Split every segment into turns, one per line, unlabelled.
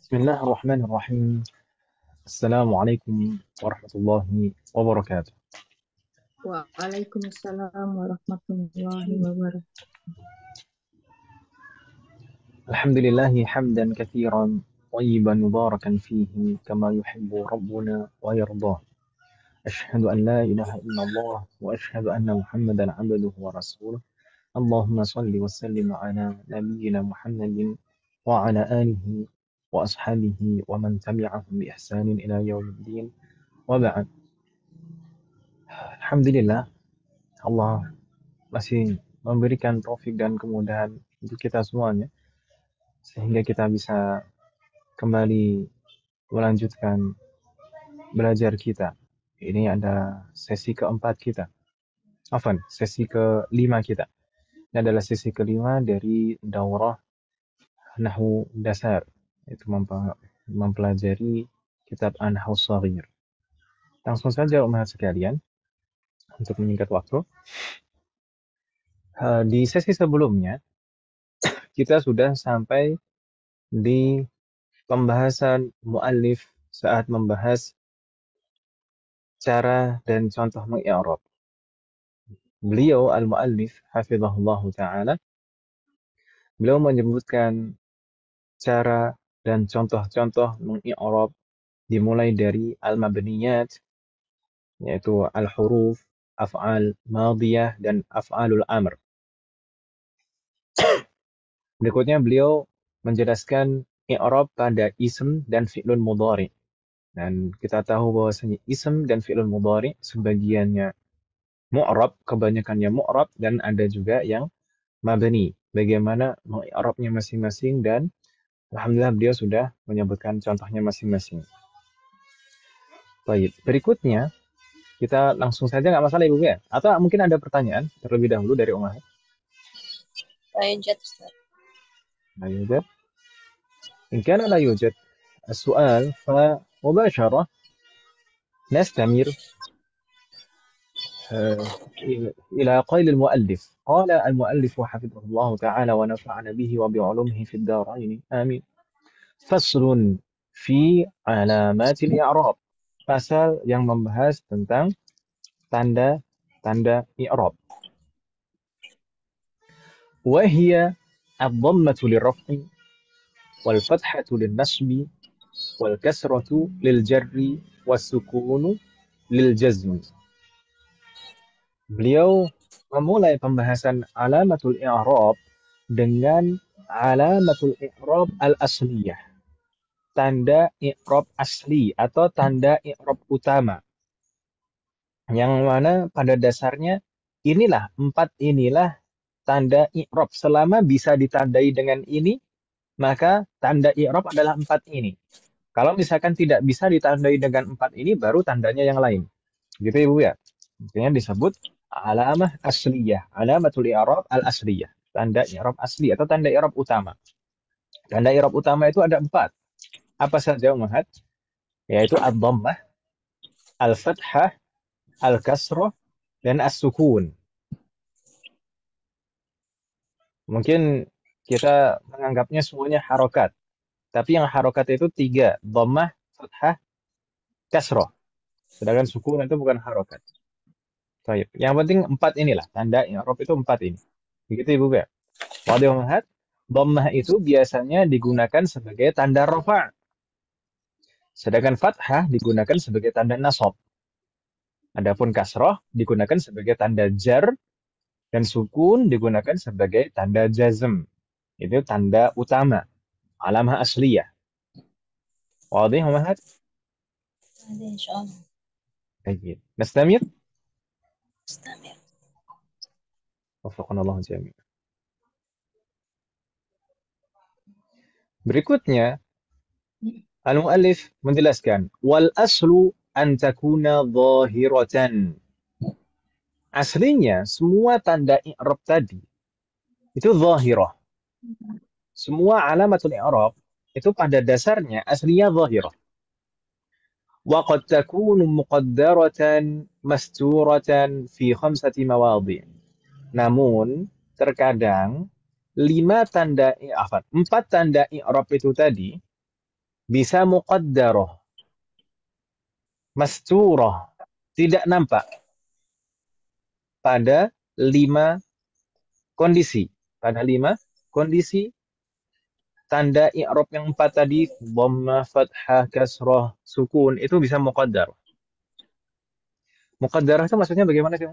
بسم الله الرحمن الرحيم. السلام عليكم ورحمة الله وبركاته.
Waalaikumsalam warahmatullahi wabarakatuh.
الحمد لله حمدا كثيرا طيبا مباركا فيه كما يحب ربنا ويرضاه. أشهد أن لا إله إلا الله وأشهد أن محمدا عبده ورسوله. اللهم صل وسلم على نبينا محمد وعلى آله وأصحابه ومن تبعهم بإحسان إلى يوم الدين وبعد. الحمد لله Allah masih memberikan taufik dan kemudahan untuk kita semuanya sehingga kita bisa kembali melanjutkan belajar kita. Ini ada sesi keempat kita. Sesi kelima kita. Ini adalah sesi kelima dari daurah Nahwu Dasar. Itu mempelajari kitab An-Nahwu Shaghir. Langsung saja umat sekalian untuk menyingkat waktu. Di sesi sebelumnya kita sudah sampai di pembahasan muallif saat membahas cara dan contoh mengi'rab. Beliau al-muallif hafizahullah taala, beliau menyebutkan cara dan contoh-contoh mengi'rab dimulai dari al-mabniyat, yaitu al-huruf, af'al madiyah dan af'alul amr. Berikutnya beliau menjelaskan i'rab pada ism dan fi'lun mudhari. Dan kita tahu bahwasanya ism dan fi'lun mudhari sebagiannya mu'rab, kebanyakannya mu'rab, dan ada juga yang mabni. Bagaimana mengi'rabnya masing-masing, dan alhamdulillah beliau sudah menyebutkan contohnya masing-masing. Baik, berikutnya kita langsung saja, nggak masalah Ibu ya? Atau mungkin ada pertanyaan terlebih dahulu dari Umar?
لا يوجد أستاذ.
لا يوجد. إن كان لا يوجد السؤال فمباشرة نستمر إلى قول المؤلف. قال المؤلف حفظه الله تعالى ونفعنا به وبعلومه في الدارين آمين. Faslun fi alamatil i'rab. Pasal yang membahas tentang tanda-tanda i'rab. Wa hiya ad-dhammatu lirraf'i wal fathatu lin-nasbi wal kasratu lil jarri was sukunu lil jazmi. Beliau memulai pembahasan alamatul i'rab dengan alamatul i'rab al-asliyah. Tanda i'rab asli atau tanda i'rab utama. Yang mana pada dasarnya empat inilah tanda i'rab. Selama bisa ditandai dengan ini, maka tanda i'rab adalah empat ini. Kalau misalkan tidak bisa ditandai dengan empat ini, baru tandanya yang lain. Gitu Ibu ya. Makanya disebut alamah asliyah, alamatul i'rab al-asliyah. Tanda i'rab asli atau tanda i'rab utama. Tanda i'rab utama itu ada empat. Apa saja Umahat? Yaitu ad-dhammah, al-fathah, al-kasrah, dan as-sukun. Mungkin kita menganggapnya semuanya harokat. Tapi yang harokat itu tiga. Dhammah, fathah, kasrah. Sedangkan sukun itu bukan harokat. Baik. Yang penting empat inilah. Tanda i'rab itu empat ini. Begitu Ibu Bea. Wadih Umahat. Dhammah itu biasanya digunakan sebagai tanda rafa'. Sedangkan fathah digunakan sebagai tanda nasab. Adapun kasrah digunakan sebagai tanda jar, dan sukun digunakan sebagai tanda jazm. Itu tanda utama, alamah asliyah. Wadih Umahat?
هذا إن شاء الله.
Baik. Nastamir?
استمر.
Wafaqana Allah jami'an. Berikutnya, al-muallif menjelaskan, wal aslu an takuna zahiratan. Aslinya semua tanda i'rab tadi itu zahirah. Semua alamatul i'rab itu pada dasarnya aslinya zahirah. Wa qad takunu muqaddaratan masturatan fi khamsati mawadhi'. Namun terkadang empat tanda i'rab itu tadi bisa muqaddarah, masturah, tidak nampak pada 5 kondisi. Pada 5 kondisi tanda i'rab yang 4 tadi, dhammah, fathah, kasrah, sukun, itu bisa muqaddar. Muqaddarah itu maksudnya bagaimana sih?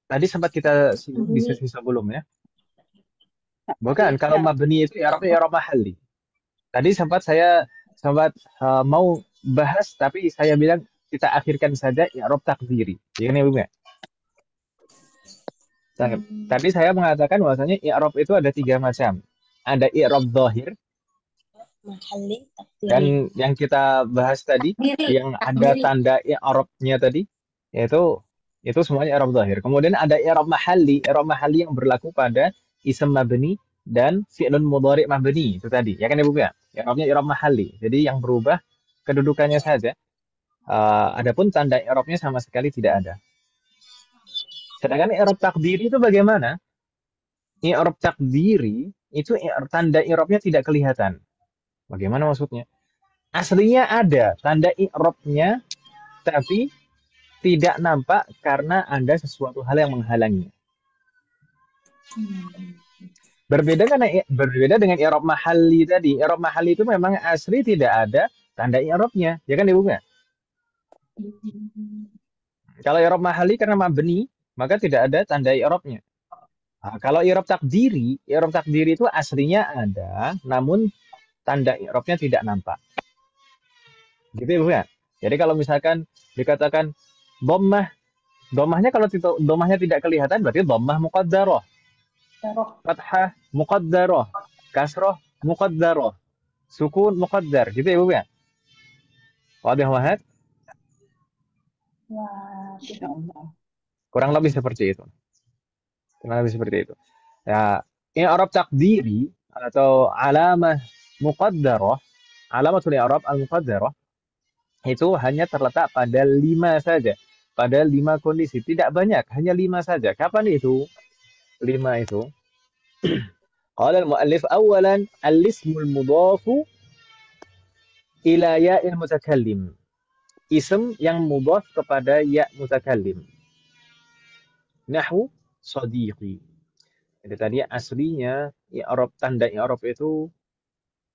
Tadi sempat kita singgung di
Bunyi
sesi sebelumnya. Bukan, kalau mabni itu i'rabnya i'rab mahalli. Tadi saya mau bahas, tapi saya bilang kita akhirkan saja i'rab takdiri. Ya kan ya, Bung ya? Tadi saya mengatakan bahwasanya i'rab itu ada 3 macam. Ada i'rab dhahir,
Mahalli takdiri.
dan yang kita bahas tadi,
diri,
yang ada tanda i'rabnya tadi, itu semuanya i'rab dhahir. Kemudian ada i'rab mahalli yang berlaku pada ism mabni dan fi'lun mudhari' mabni itu tadi. Ya kan ya, Bung ya? I'rabnya i'rab mahalli. Jadi yang berubah kedudukannya saja. Adapun tanda i'rabnya sama sekali tidak ada. Sedangkan i'rab takdiri itu bagaimana? I'rab takdiri itu tanda i'rabnya tidak kelihatan. Bagaimana maksudnya? Aslinya ada tanda i'rabnya, tapi tidak nampak karena ada sesuatu hal yang menghalanginya. Berbeda dengan i'rab mahalli tadi. I'rab mahalli itu memang asli tidak ada tanda i'rabnya, ya kan Ibu? Kalau i'rab mahalli karena mabni, maka tidak ada tanda i'rabnya. Nah, kalau i'rab takdiri itu aslinya ada, namun tanda i'rabnya tidak nampak. Gitu ya, Bu ya? Jadi kalau misalkan dikatakan dhammah, dhammahnya tidak kelihatan, berarti dhammah muqaddarah. Fathah muqaddarah, kasrah muqaddarah, sukun muqaddar. Gitu ya, Bu ya? Wadih wahad? Kurang lebih seperti itu. Ya, i'rab takdiri atau alamah muqaddarah, alamatul i'rab al-muqaddarah, itu hanya terletak pada 5 saja. Pada 5 kondisi. Tidak banyak, hanya 5 saja. Kapan itu? 5 itu. Qala al-muallif awalan al-ismul mudhafu ila ya'il mutakallim. Ism yang mudhaf kepada ya mutakallim. Nahwu sadiqi. Jadi tadi aslinya i'rab, tanda i'rab itu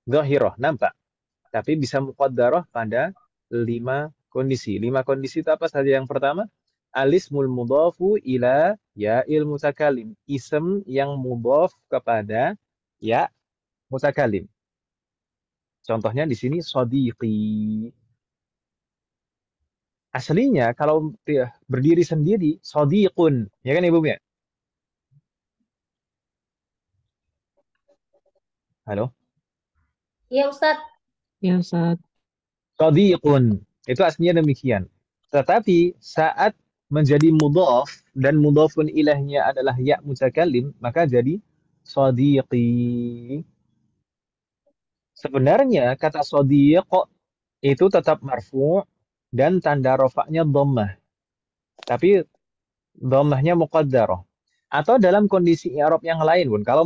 zahirah, nampak. Tapi bisa muqaddarah pada 5 kondisi. 5 kondisi itu apa saja? Yang pertama, alismul mudhafu ila ya'il mutakallim. Ism yang mudhaf kepada ya mutakallim. Contohnya di sini sadiqi. Aslinya kalau berdiri sendiri sadiqun, ya kan Ibu ya? Halo?
Iya Ustadz.
Ya, Ustaz.
Sadiqun. Itu aslinya demikian. Tetapi saat menjadi mudhaf dan mudhafun ilahnya adalah ya mutakallim, maka jadi sadiqi. Sebenarnya kata sadiq itu tetap marfu' dan tanda rafa'nya dhammah. Tapi dhammahnya muqaddarah. Atau dalam kondisi i'rab yang lain pun, kalau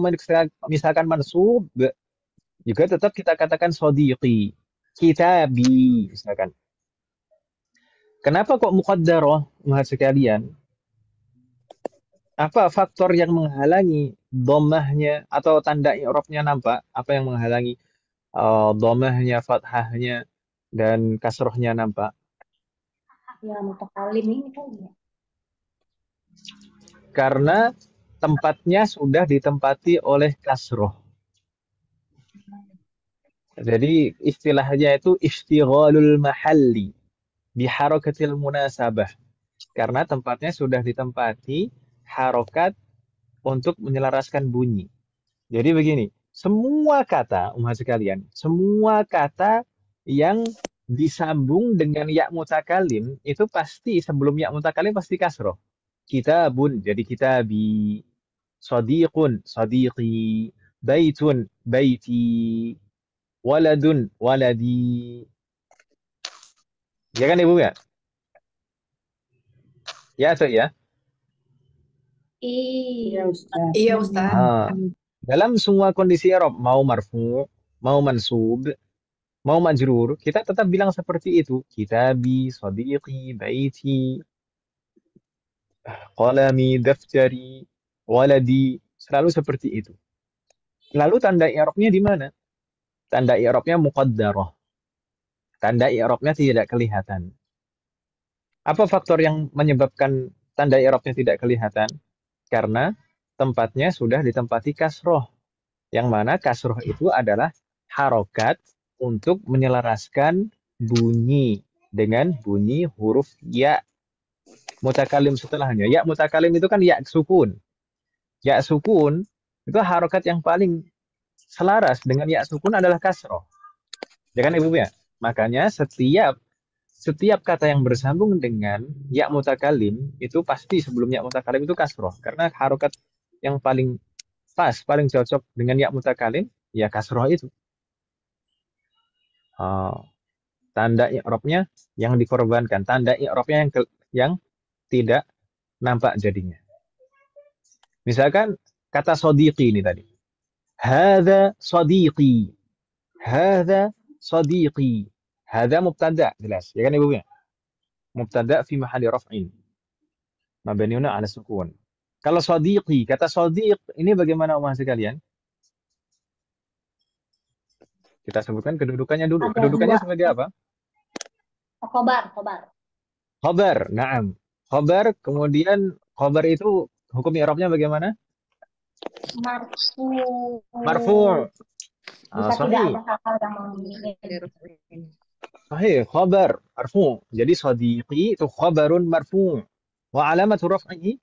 misalkan mansub juga tetap kita katakan sadiqi, kitabi misalkan. Kenapa kok muqaddarah, Umat sekalian? Apa faktor yang menghalangi dhammahnya atau tanda i'rabnya nampak? Apa yang menghalangi dhammahnya, fathahnya, dan kasrohnya nampak?
Ya mutakalim ini kan ya.
Karena tempatnya sudah ditempati oleh kasroh. Jadi istilahnya itu istighalul mahalli biharakatil munasabah. Karena tempatnya sudah ditempati harokat untuk menyelaraskan bunyi. Jadi begini, semua kata, umat sekalian, semua kata yang disambung dengan ya mutakalim itu pasti sebelum ya mutakalim pasti kasroh. Kitabun jadi kitabi, sadiqun sadiqi, baitun baiti, waladun waladi. Ya kan Ibu ya? Ya atau ya?
Iya Ustadz.
Iya, Ustaz.
Dalam semua kondisi i'rab, mau marfu, mau mansub, Mau majrur, kita tetap bilang seperti itu. Kitabi, sadiqi, baiti, qalami, daftari, waladi. Selalu seperti itu. Lalu tanda i'rabnya di mana? Tanda i'rabnya muqaddarah. Tanda i'rabnya tidak kelihatan. Apa faktor yang menyebabkan tanda i'rabnya tidak kelihatan? Karena tempatnya sudah ditempati kasroh. Yang mana kasroh itu adalah harokat untuk menyelaraskan bunyi dengan bunyi huruf ya mutakalim setelahnya. Ya mutakalim itu kan ya sukun. Ya sukun itu harokat yang paling selaras dengan ya sukun adalah kasroh. Ya kan Ibu ya? Makanya setiap kata yang bersambung dengan ya mutakalim itu pasti sebelum ya mutakalim itu kasroh. Karena harokat yang paling pas, paling cocok dengan ya mutakalim, ya kasroh itu. Oh, tanda i'rabnya yang dikorbankan, tanda i'rabnya yang tidak nampak jadinya. Misalkan kata sodiqi ini tadi. Hadza sadiqi. Hadza sadiqi. Hadza mubtada, jelas. Ya kan Ibu ya? Mubtada fi mahalli raf'in. Mabniun 'ala sukun. Kalau sadiqi, kata sadiq ini bagaimana Umar sekalian? Kita sebutkan kedudukannya dulu.
Ada
Kedudukannya
dua.
sebagai apa?
Khobar, khobar.
Khobar, na'am. Khobar, kemudian khobar itu hukum i'rabnya bagaimana?
Marfu.
Marfu'.
Jika tidak
Sahih.
ada hal-hal yang menginginkan.
Sahih, khabar marfu'. Jadi sadiqi itu khabarun marfu'. Wa alamatu raf'ihi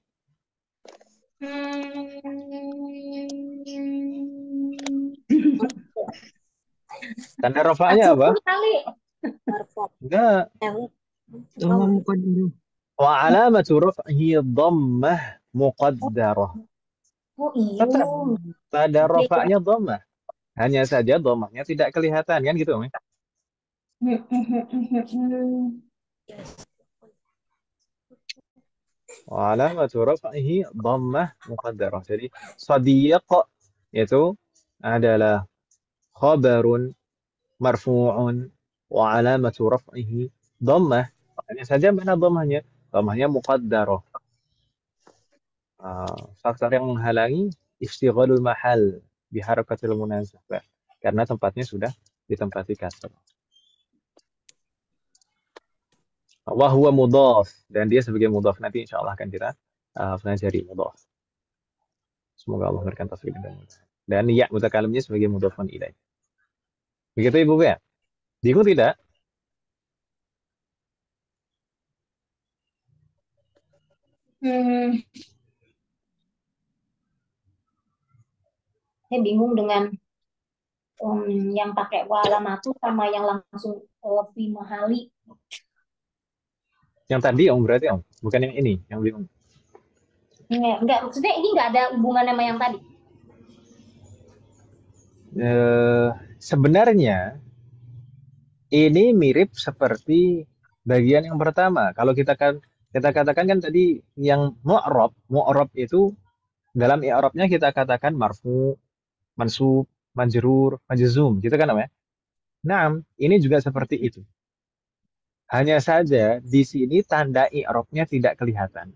tanda rafa'nya apa?
Sukun kali.
Marfu.
Enggak. Wa alamatu raf'ihi dhammah muqaddarah.
Oh iya.
Tetap tanda rafa'nya dhammah. Hanya saja dhammahnya tidak kelihatan kan gitu, Mi? Wa alamatu raf'ihi dhammah muqaddarah. Jadi sadiq itu adalah khabarun marfu'un wa alamatu raf'ihi dhammah. Hanya saja mana dhammahnya? Dhammahnya muqaddarah. Faktor yang menghalangi istighalul mahal biharakatil munasabah. Karena tempatnya sudah ditempati kasrah. Wa huwa mudhaf dan dia sebagai mudhaf nanti insyaallah akan kita pelajari mudhaf. Semoga Allah memberikan taufik dan mudah. Dan ya mutakalimnya sebagai mudhafun ilaih. Begitu Ibu ya? Bingung tidak?
Saya bingung dengan yang pakai walamatu sama yang langsung fi mahali.
Yang tadi Om berarti Om, bukan yang ini yang bingung.
Enggak, maksudnya ini enggak ada hubungan sama yang tadi.
Sebenarnya ini mirip seperti bagian yang pertama. Kalau kita katakan kan tadi yang mu'rab itu dalam i'rabnya kita katakan marfu, mansub, majrur, majzum, gitu kan namanya? Nah, ini juga seperti itu. Hanya saja di sini tanda i'rabnya tidak kelihatan.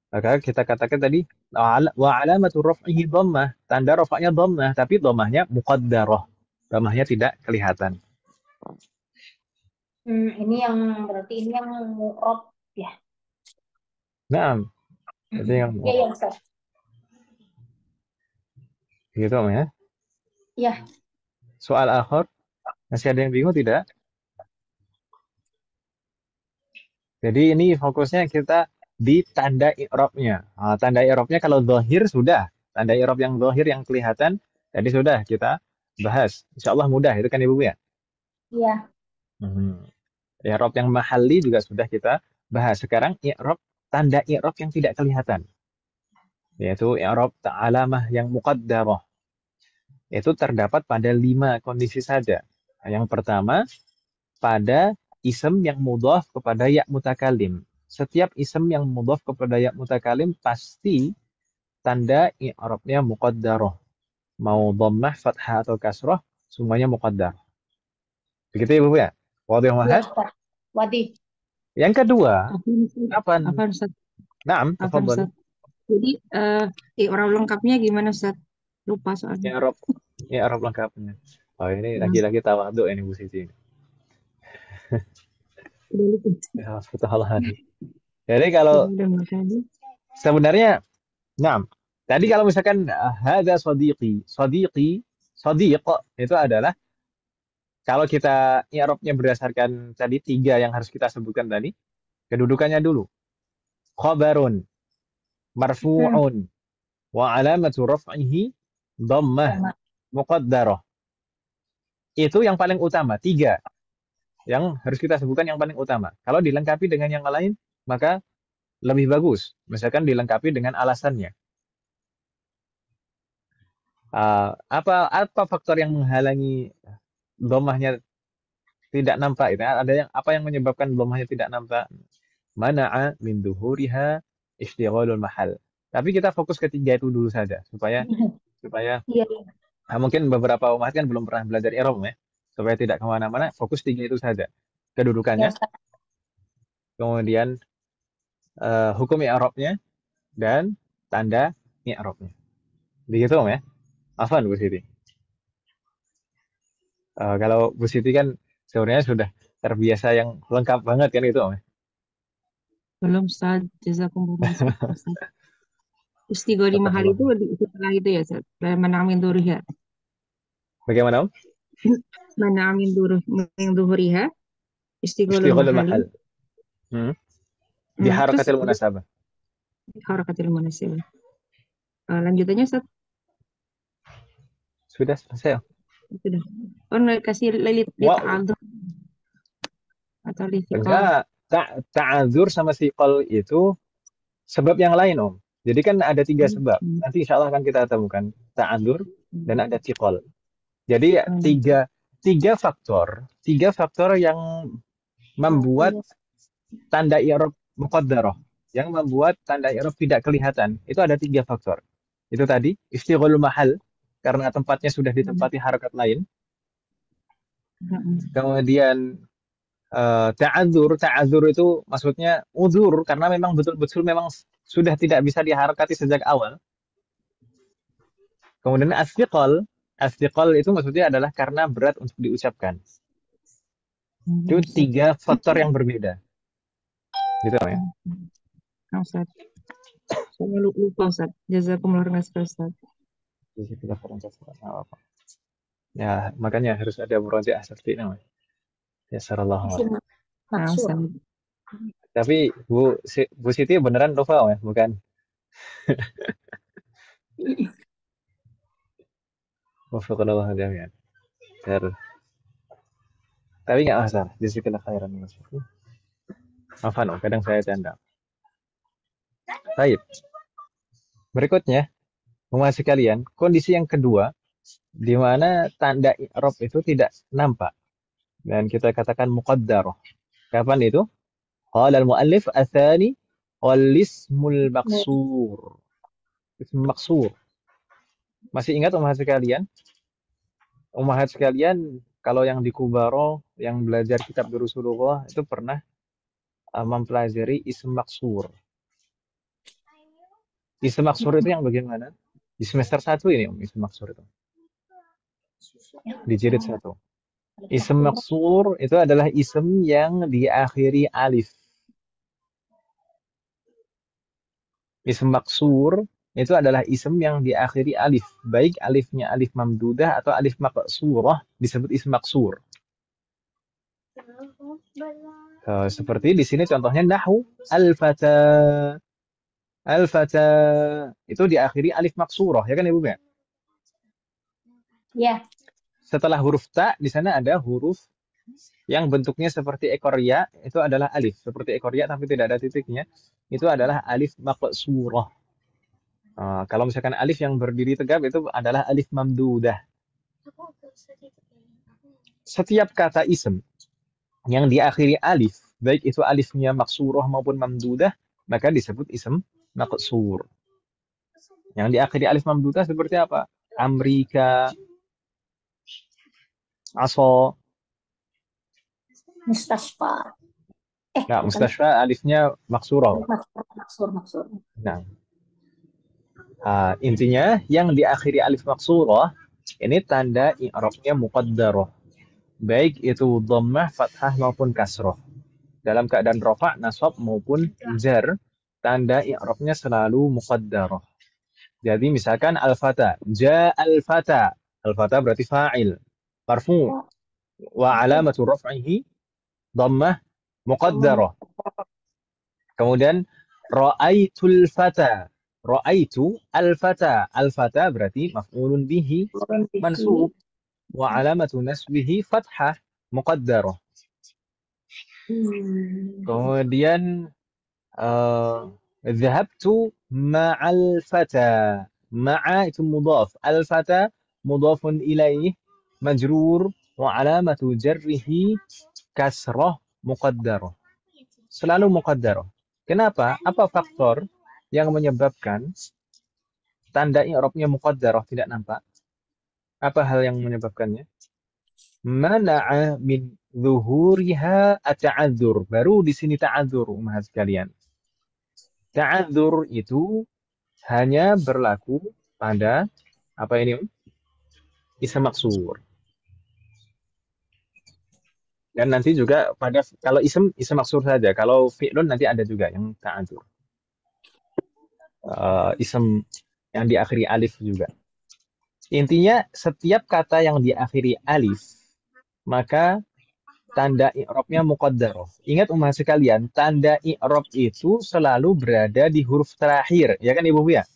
Maka kita katakan tadi wa alamatu raf'ihi dhammah, tanda rafa'nya dhammah, tapi dhammahnya muqaddarah. Dhammahnya tidak kelihatan.
Ini yang berarti ini yang mu'rob ya.
Nah, itu yang
Iya, iya, Ustaz.
gitu Om ya.
Iya.
Soal akhir, masih ada yang bingung tidak? Jadi ini fokusnya kita di tanda i'rabnya. Tanda i'rabnya kalau zahir sudah, tanda i'rab yang zahir yang kelihatan, tadi sudah kita bahas. Insya Allah mudah, itu kan Ibu ya?
Iya.
I'rab yang mahalli juga sudah kita bahas. Sekarang i'rab tanda i'rab yang tidak kelihatan. Yaitu i'rab alamah yang muqaddarah. Itu terdapat pada 5 kondisi saja. Yang pertama, pada ism yang mudhaf kepada ya mutakalim. Setiap ism yang mudhaf kepada ya mutakalim pasti tanda i'rabnya muqaddarah. mau dhammah, fathah atau kasrah, semuanya muqaddar. Begitu ya, Bu ya? Wadih
Ya,
mahad.
Ustaz. Wadi.
Yang kedua,
Afwan Ustaz.
kapan?
Afwan Ustaz.
Naam,
Afwan
tafadhali.
Ustaz. Jadi orang lengkapnya gimana Ustaz? Lupa soalnya.
I'rab lengkapnya. Oh, ini
Ya,
lagi-lagi tawadhu ini Bu Siti.
udah lupa.
Ya, subhanallah. Jadi kalau
Udah tadi.
sebenarnya, naam. Tadi kalau misalkan hada sadiqi, sadiq itu adalah kalau kita i'rabnya berdasarkan tadi tiga yang harus kita sebutkan tadi, kedudukannya dulu. Khabarun, marfu'un, wa alamatu raf'ihi dhammah
Sama.
muqaddarah. Itu yang paling utama, tiga yang harus kita sebutkan yang paling utama. Kalau dilengkapi dengan yang lain, maka lebih bagus. Misalkan dilengkapi dengan alasannya. Apa faktor yang menghalangi dhammahnya tidak nampak itu? Ada yang apa yang menyebabkan dhammahnya tidak nampak? Mana'a min dhuhuriha istighalul mahal. Tapi kita fokus ketiga itu dulu saja supaya supaya
Iya,
mungkin beberapa umat kan belum pernah belajar i'rab ya. Supaya tidak kemana-mana, fokus tiga itu saja.
ya
Kedudukannya,
Ustaz.
kemudian hukum i'rabnya dan tanda i'rabnya. Begitu Om ya. Afan Bu Siti. Kalau Bu Siti kan sebenarnya sudah terbiasa yang lengkap banget kan itu Om ya.
Belum Ustaz. Jazakumullah Ustaz. Istighol di mahal itu setelah itu ya Ustaz. Mana amin duhuriha.
Bagaimana Om?
Mana amin duhuriha. Istigholul
Istighalul
mahali.
mahal. Di
Terus
harakatil munasabah.
harakatil munasibah. Lanjutannya Ustaz.
Sudah selesai Om.
Sudah. Oh, kasih lilit
Wow.
atau litikal.
Enggak, ta'adzur sama siqal itu sebab yang lain Om. Jadi kan ada tiga sebab. Nanti insya Allah akan kita temukan ta'adzur dan ada siqal. Jadi tiga faktor yang membuat tanda i'rab muqaddarah, yang membuat tanda i'rab tidak kelihatan. Itu ada tiga faktor. Itu tadi istighalul mahal karena tempatnya sudah ditempati harakat lain. Kemudian ta'adzur itu maksudnya uzur karena memang betul-betul memang sudah tidak bisa diharakati sejak awal. Kemudian asdiqal itu maksudnya adalah karena berat untuk diucapkan. Itu tiga faktor yang berbeda. Gitu ya.
Ustaz. Saya lupa Ustaz. Jazakumullah khairan Ustaz.
Ya, makanya harus ada murojaah seperti ini. Ya, sarallahu.
Maksud.
Tapi Bu Siti beneran lupa ya, bukan? Wafakallahu jami'an. Tapi nggak masalah, jazakallahu khairan. Afan, kadang saya canda. Baik. Berikutnya, umat sekalian, kondisi yang kedua di mana tanda i'rab itu tidak nampak dan kita katakan muqaddarah. Kapan itu? Qala al-muallif atsani wal ismul maqsur. Ism maqsur. Masih ingat umat sekalian? Umat sekalian, kalau yang di Kubaro yang belajar kitab Durusulullah itu pernah mempelajari ism maqsur. Ism maqsur itu yang bagaimana? Di semester 1 ini ism maqsur itu. Di jilid 1. Ism maqsur itu adalah ism yang diakhiri alif. Ism maqsur itu adalah ism yang diakhiri alif. Baik alifnya alif mamdudah atau alif maqsurah disebut ism maqsur. Seperti di sini contohnya nahu al-fata. Al-fata itu diakhiri alif maqsurah, ya kan Ibu ya?
Ya.
Setelah huruf ta di sana ada huruf yang bentuknya seperti ekor ya, itu adalah alif. Seperti ekor ya tapi tidak ada titiknya, itu adalah alif maqsurah. Kalau misalkan alif yang berdiri tegap itu adalah alif mamdudah. Setiap kata ism yang diakhiri alif, baik itu alifnya maqsurah maupun mamdudah, maka disebut ism maqsur. Yang diakhiri alif mamdudah seperti apa? Amrika, Aso.
Mustashfa.
Nah,
Bukan.
mustashfa alifnya maksurah.
Maksur.
Nah, intinya yang diakhiri alif maksurah ini tanda i'rabnya muqaddarah. Baik itu dhammah, fathah maupun kasrah. Dalam keadaan rafa', nasab maupun jar, tanda i'rabnya selalu muqaddarah. Jadi misalkan al-fata, al-fata. Al-fata berarti fa'il. Marfu' wa alamatu raf'ihi dhammah muqaddarah. Kemudian ra'aitul fata. Ra'aitu al-fata. Al-fata berarti maf'ulun bihi mansub wa alamatu nasbihi fathah muqaddarah. Kemudian dhahabtu ma'al fata. Ma'a itu mudhaf. Al-fata mudhafun ilaih majrur wa alamatu jarrihi kasrah muqaddarah. Selalu muqaddarah. Kenapa? Apa faktor yang menyebabkan tanda i'rabnya muqaddarah tidak nampak? Apa hal yang menyebabkannya? Mana'a min zuhuriha at-ta'adzur. Baru di sini ta'adzur, umat sekalian. Ta'adzur itu hanya berlaku pada apa ini? Ism maksur. Dan nanti juga pada kalau ism maksur saja. Kalau fi'lun nanti ada juga yang ta'adzur. Ism yang diakhiri alif juga. Intinya setiap kata yang diakhiri alif maka tanda i'rabnya muqaddarah. Ingat umat sekalian, tanda i'rab itu selalu berada di huruf terakhir, ya kan Ibu ya?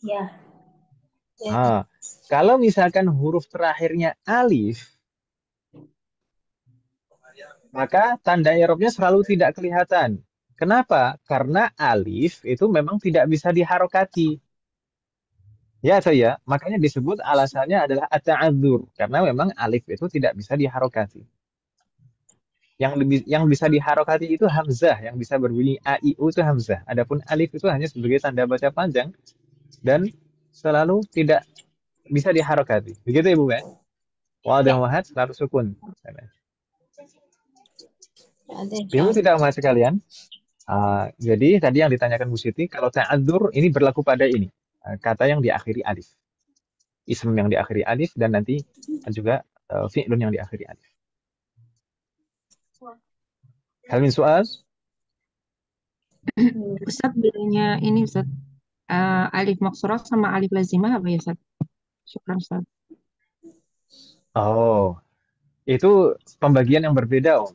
Ya.
Kalau misalkan huruf terakhirnya alif, maka tanda i'rabnya selalu tidak kelihatan. Kenapa? Karena alif itu memang tidak bisa diharokati. Ya atau ya? Makanya disebut alasannya adalah at-ta'adzur. Karena memang alif itu tidak bisa diharokati. Yang bisa diharokati itu hamzah, yang bisa berbunyi a i u itu hamzah. Adapun alif itu hanya sebagai tanda baca panjang dan selalu tidak bisa diharokati. Begitu Ibu kan? Wadah wahad selalu sukun. Bingung tidak umat sekalian? Jadi tadi yang ditanyakan Bu Siti, kalau ta'adzur ini berlaku pada ini. Kata yang diakhiri alif. Ism yang diakhiri alif dan nanti juga fi'lun yang diakhiri alif. Hal min soal?
Ustaz, bedanya ini Ustaz, alif maksurah sama alif lazimah apa ya Ustaz? Syukran Ustaz.
Oh, itu pembagian yang berbeda Om.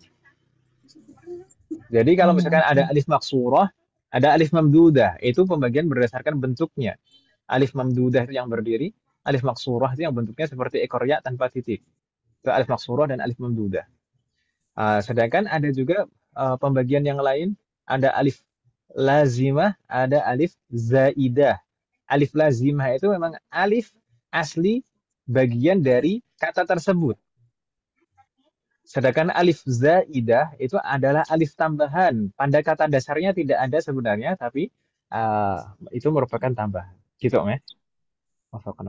Jadi kalau misalkan ada alif maksurah, ada alif mamdudah, itu pembagian berdasarkan bentuknya. Alif mamdudah itu yang berdiri, alif maksurah itu yang bentuknya seperti ekor ya tanpa titik. Itu alif maksurah dan alif mamdudah. Sedangkan ada juga pembagian yang lain, ada alif lazimah, ada alif zaidah. Alif lazimah itu memang alif asli bagian dari kata tersebut. Sedangkan alif zaidah itu adalah alif tambahan. Pada kata dasarnya tidak ada sebenarnya, tapi itu merupakan tambahan. Gitu, ya?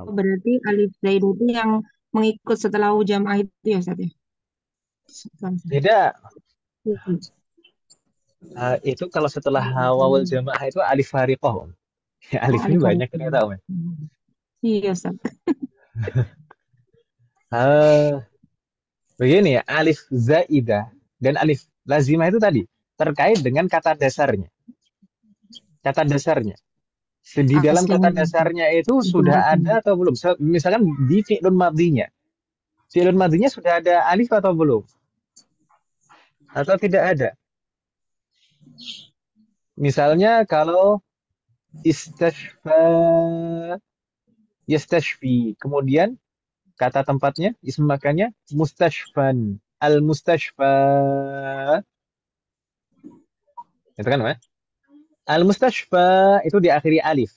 Berarti alif zaidah itu yang mengikut setelah jamaah itu ya Ustaz ya?
Tidak. Itu kalau setelah wawal jamaah itu alif fariqah. Alif ini banyak kita tahu, ya?
Iya Ustaz.
Begini ya, alif zaidah dan alif lazimah itu tadi terkait dengan kata dasarnya. Kata dasarnya. Di dalam kata dasarnya itu sudah ada atau belum? Misalkan di fi'lun madhinya. Fi'lun madhinya sudah ada alif atau belum? Atau tidak ada? Misalnya kalau istashfa, yastashfi. Kemudian kata tempatnya, ism makannya mustashfan. Al-mustashfa. Itu kan, Mas? Al-mustashfa itu diakhiri alif.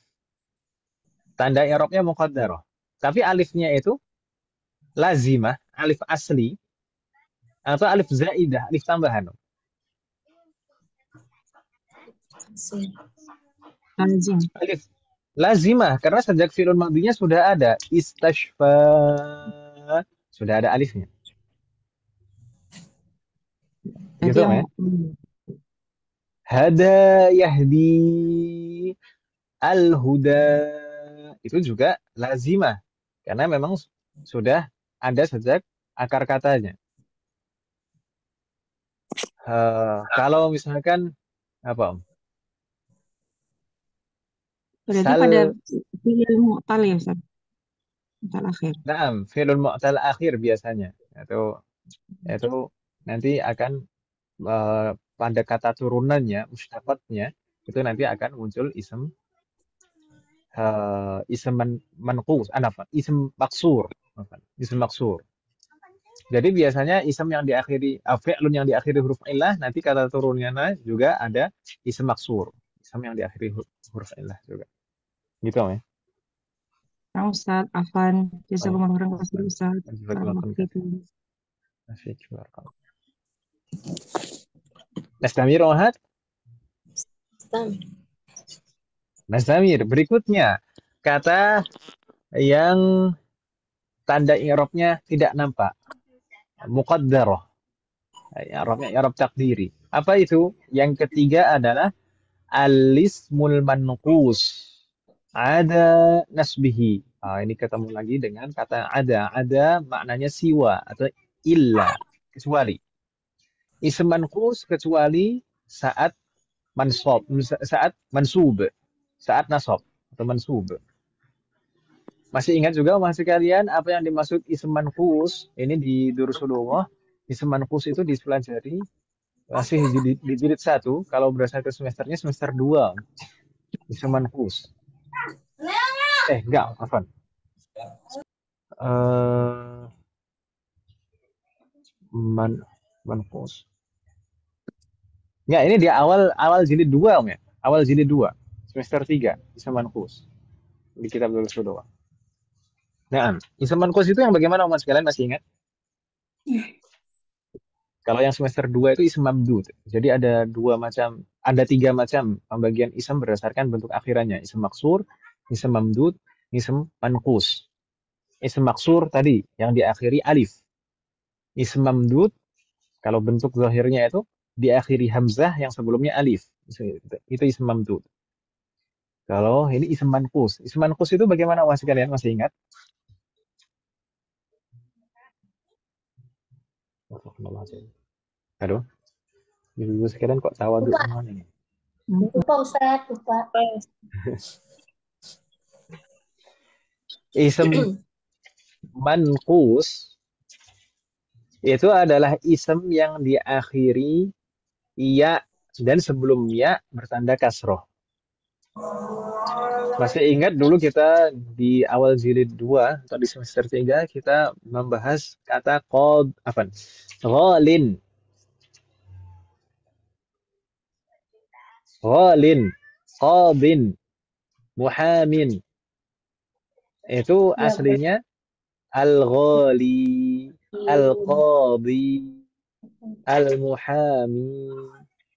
Tanda i'rabnya muqaddarah. Tapi alifnya itu lazimah, alif asli, atau alif zaidah, alif tambahan.
Lazim.
Alif Lazimah, karena sejak fi'lun madhinya sudah ada. Istashfa. Sudah ada alifnya.
Berarti
Gitu,
yang
ya? Hada yahdi al-huda. Itu juga lazimah. Karena memang sudah ada sejak akar katanya. Kalau misalkan apa Om?
berarti
Sal,
pada fi'il mu'tal ya Ustaz, mu'tal akhir.
naam, fi'lun mu'tal akhir biasanya. Itu nanti akan pada kata turunannya, mustaqatnya, itu nanti akan muncul isem manqus, apa? Isem maksur, isem maksur. Jadi biasanya isem yang diakhiri, fi'lun yang diakhiri huruf illah, nanti kata turunnya juga ada isem maksur. Isem yang diakhiri huruf illah juga. Gitu ya.
Nah Ustaz, Afan,
Baik.
jazakumullah khairan kasih Ustaz.
Jazakallahu
Barakallahu
khairan.
fiikum.
Asyik. Nastamir, Ohad?
Istamir.
Nastamir. Berikutnya, kata yang tanda i'rabnya tidak nampak. Muqaddarah. I'rabnya i'rab takdiri. Apa itu? Yang ketiga adalah al-ismul manqus. Ada nasbihi. Ini ketemu lagi dengan kata ada. Ada maknanya siwa atau illa. Kecuali. Ism manqus kecuali saat saat mansub. Saat nasab atau mansub. Masih ingat juga masih kalian apa yang dimaksud ism manqus? Ini di Durusulullah. Ism manqus itu dipelajari masih di jilid 1. Kalau berasal ke semesternya semester 2. Ism manqus. Enggak, afan. Manqus. Enggak, ini di awal jilid 2, Om ya. Awal jilid 2. Semester 3, ism manqus. Di kitab Durusulullah. Nah, ism manqus itu yang bagaimana Om sekalian masih ingat? Kalau yang semester 2 itu ism mamdud. Jadi ada tiga macam pembagian ism berdasarkan bentuk akhirannya. Ism maksur, ism mamdud, ism manqus. Ism maksur tadi yang diakhiri alif. Ism mamdud kalau bentuk zahirnya itu diakhiri hamzah yang sebelumnya alif. Itu ism mamdud. Kalau ini ism manqus. Ism manqus itu bagaimana Mas kalian masih ingat? Aduh. Ibu sekalian kok tawaduk
Lupa.
semua nih.
Lupa Ustaz, lupa.
Ism manqus itu adalah ism yang diakhiri ya dan sebelum ya bertanda kasroh. Masih ingat dulu kita di awal jilid 2 atau di semester 3 kita membahas kata ghalin. Ghalin, qadin, muhamin. Itu
Ya,
aslinya al-ghali, al-qadi, al-muhami,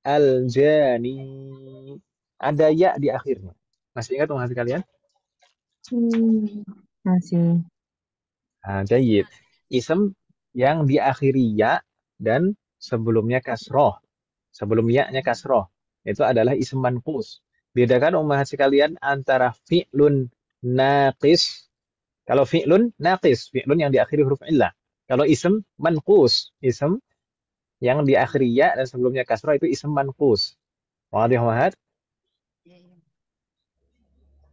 al-jani. Ada ya di akhirnya. Masih ingat teman kalian?
Masih.
Jayyid. Ism yang diakhiri ya dan sebelumnya kasroh. Sebelum ya-nya kasroh. Itu adalah ism manqus. Bedakan ummahat sekalian antara fi'lun naqis. Kalau fi'lun naqis, fi'lun yang diakhiri huruf illah. Kalau ism manqus, ism yang diakhiri ya dan sebelumnya kasroh itu ism manqus. Wadih ummahat?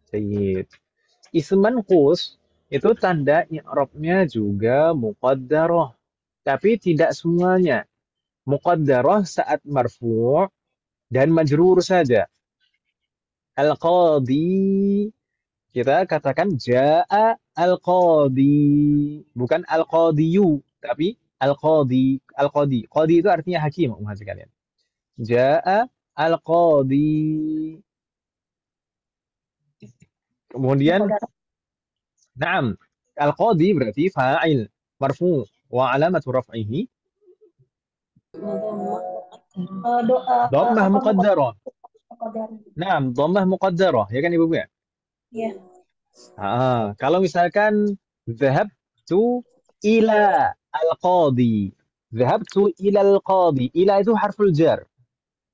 Jayyid. Ism manqus itu tanda i'rabnya juga muqaddarah. Tapi tidak semuanya. Muqaddarah saat marfu' dan majrur saja. Al-qadi, kita katakan ja'a al-qadi. Bukan al-qadiyu, tapi al-qadi. Al-qadi. Qadi itu artinya hakim, umat sekalian. Ja'a al-qadi. Kemudian, na'am. Al-qadi berarti fa'il. Marfu' wa alamatu raf'ihi. Dhammah muqaddarah. Naam, dhammah muqaddarah. Ya kan Ibu ya?
Ya.
Kalau misalkan dhahabtu ila al-qadi. Dhahabtu ila al-qadi. Ila itu harful jar.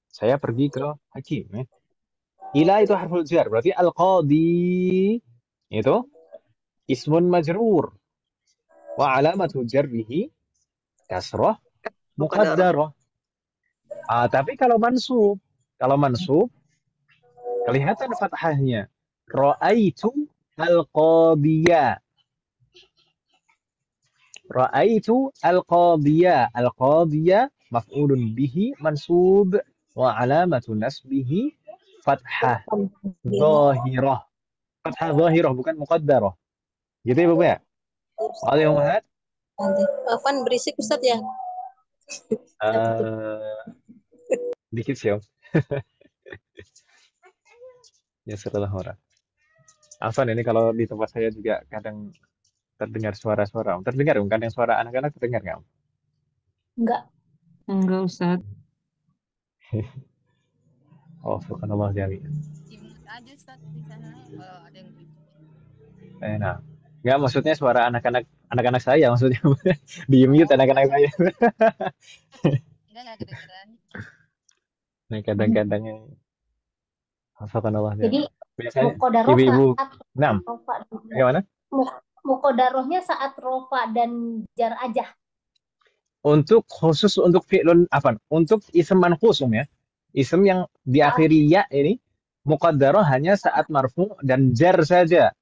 Saya pergi ke hakim. Ya. Ila itu harful jar. Berarti al-qadi itu ismun majrur. Wa alamatu jarrihi kasrah
Muqaddarah.
muqaddarah. Tapi kalau mansub kelihatan fathahnya. Ra'aitu al-qadiyah. Ra'aitu al-qadiyah. Al-qadiyah maf'ulun bihi mansub wa alamatu nasbihi fathah zahirah. Fathah zahirah bukan muqaddarah. Gitu ya, Bapak ya? Wali Muhammad?
Nanti. Afwan berisik Ustaz ya.
Eh, dikit sih, Om. Ya, setelah orang. Afan ini kalau di tempat saya juga kadang terdengar suara-suara. Om. Terdengar, Om? Kadang suara anak-anak terdengar nggak, Om?
Enggak.
Enggak, Ustaz.
Oh, subhanallah jami.
Dimut aja Ustaz di sana kalau ada yang berisik.
Nah, nggak maksudnya suara anak-anak saya maksudnya. Di mute anak-anak saya.
Enggak kedengeran.
Nah, kadang-kadang subhanallah
Jadi
jami. Biasanya
muqaddarah
ibu-ibu,
saat
nah,
rofa dan jar.
bagaimana?
Muqaddarahnya saat rofa dan jar aja.
Khusus untuk fi'lun apa? Untuk ism manqus, Om, ya. Ism yang diakhiri ya ini muqaddarah hanya saat marfu dan jar saja.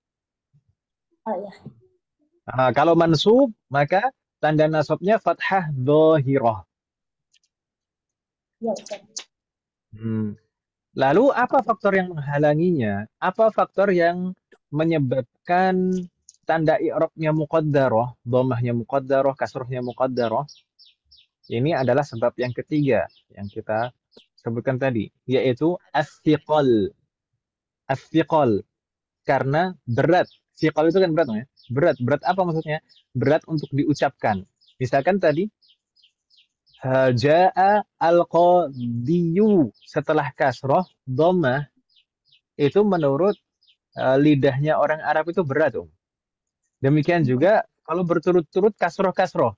Oh ya.
Kalau mansub maka tanda nasabnya fathah dhahirah.
Ya, Ustaz.
Lalu apa faktor yang menghalanginya? Apa faktor yang menyebabkan tanda i'rabnya muqaddarah, dhammahnya muqaddarah, kasrahnya muqaddarah? Ini adalah sebab yang ketiga yang kita sebutkan tadi, yaitu as-thiqal. As-thiqal karena berat. Thiqal itu kan berat, ya? Berat apa maksudnya? Berat untuk diucapkan. Misalkan tadi ja'a al-qadiyu setelah kasroh dhammah itu menurut lidahnya orang Arab itu berat, Om. Demikian juga kalau berturut-turut kasroh.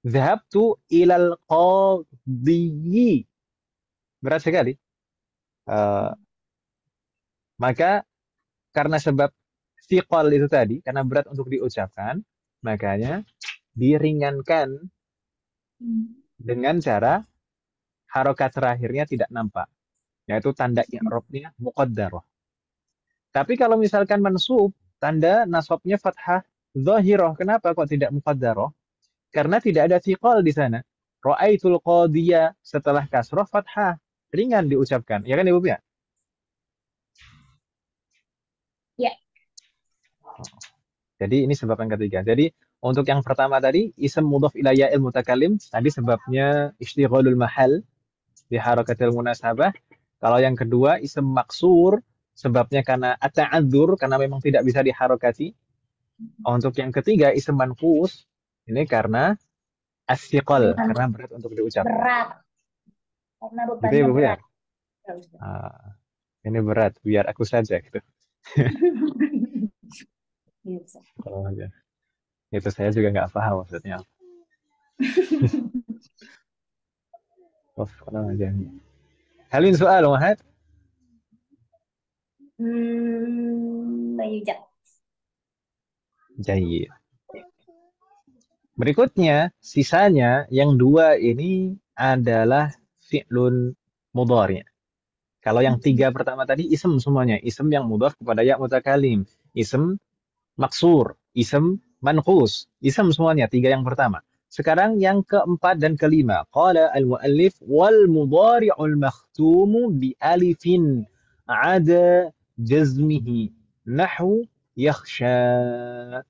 Dhahabtu ilal qadiyyi. Berat sekali. Maka karena sebab thiqal itu tadi, karena berat untuk diucapkan, makanya diringankan dengan cara harokat terakhirnya tidak nampak, yaitu tanda i'rabnya muqaddarah. Tapi kalau misalkan mansub, tanda nasabnya fathah zahirah. Kenapa kok tidak muqaddarah? Karena tidak ada thiqal di sana. Ra'aitul qadiyah setelah kasrah fathah, ringan diucapkan. Ya kan Ibu ya?
Ya.
Jadi ini sebab yang ketiga. Jadi untuk yang pertama tadi ism mudhaf ila ya'il mutakallim, tadi sebabnya istighalul mahal di harakatil munasabah. Kalau yang kedua ism maksur, sebabnya karena at-ta'adzur, karena memang tidak bisa diharokati. Untuk yang ketiga ism manqus, ini karena as-thiqal, karena berat untuk diucap.
Berat. Karena
Gitu
bebannya
ya, Bu, ya?
berat.
Ini berat, biar aku saja gitu.
Gitu.
Kalau aja. Itu saya juga nggak paham maksudnya. Kalau aja. هل من سؤال واحد؟
لا يوجد.
Jayid. Berikutnya, sisanya yang dua ini adalah fi'lun mudhari'. Kalau yang tiga pertama tadi ism semuanya, ism yang mudhaf kepada ya mutakalim, ism maksur, ism manqus, ism semuanya tiga yang pertama. Sekarang yang keempat dan kelima. Qala al-muallif wal mudhari'ul makhtumu bi alifin ada jazmihi nahwu yakhsha.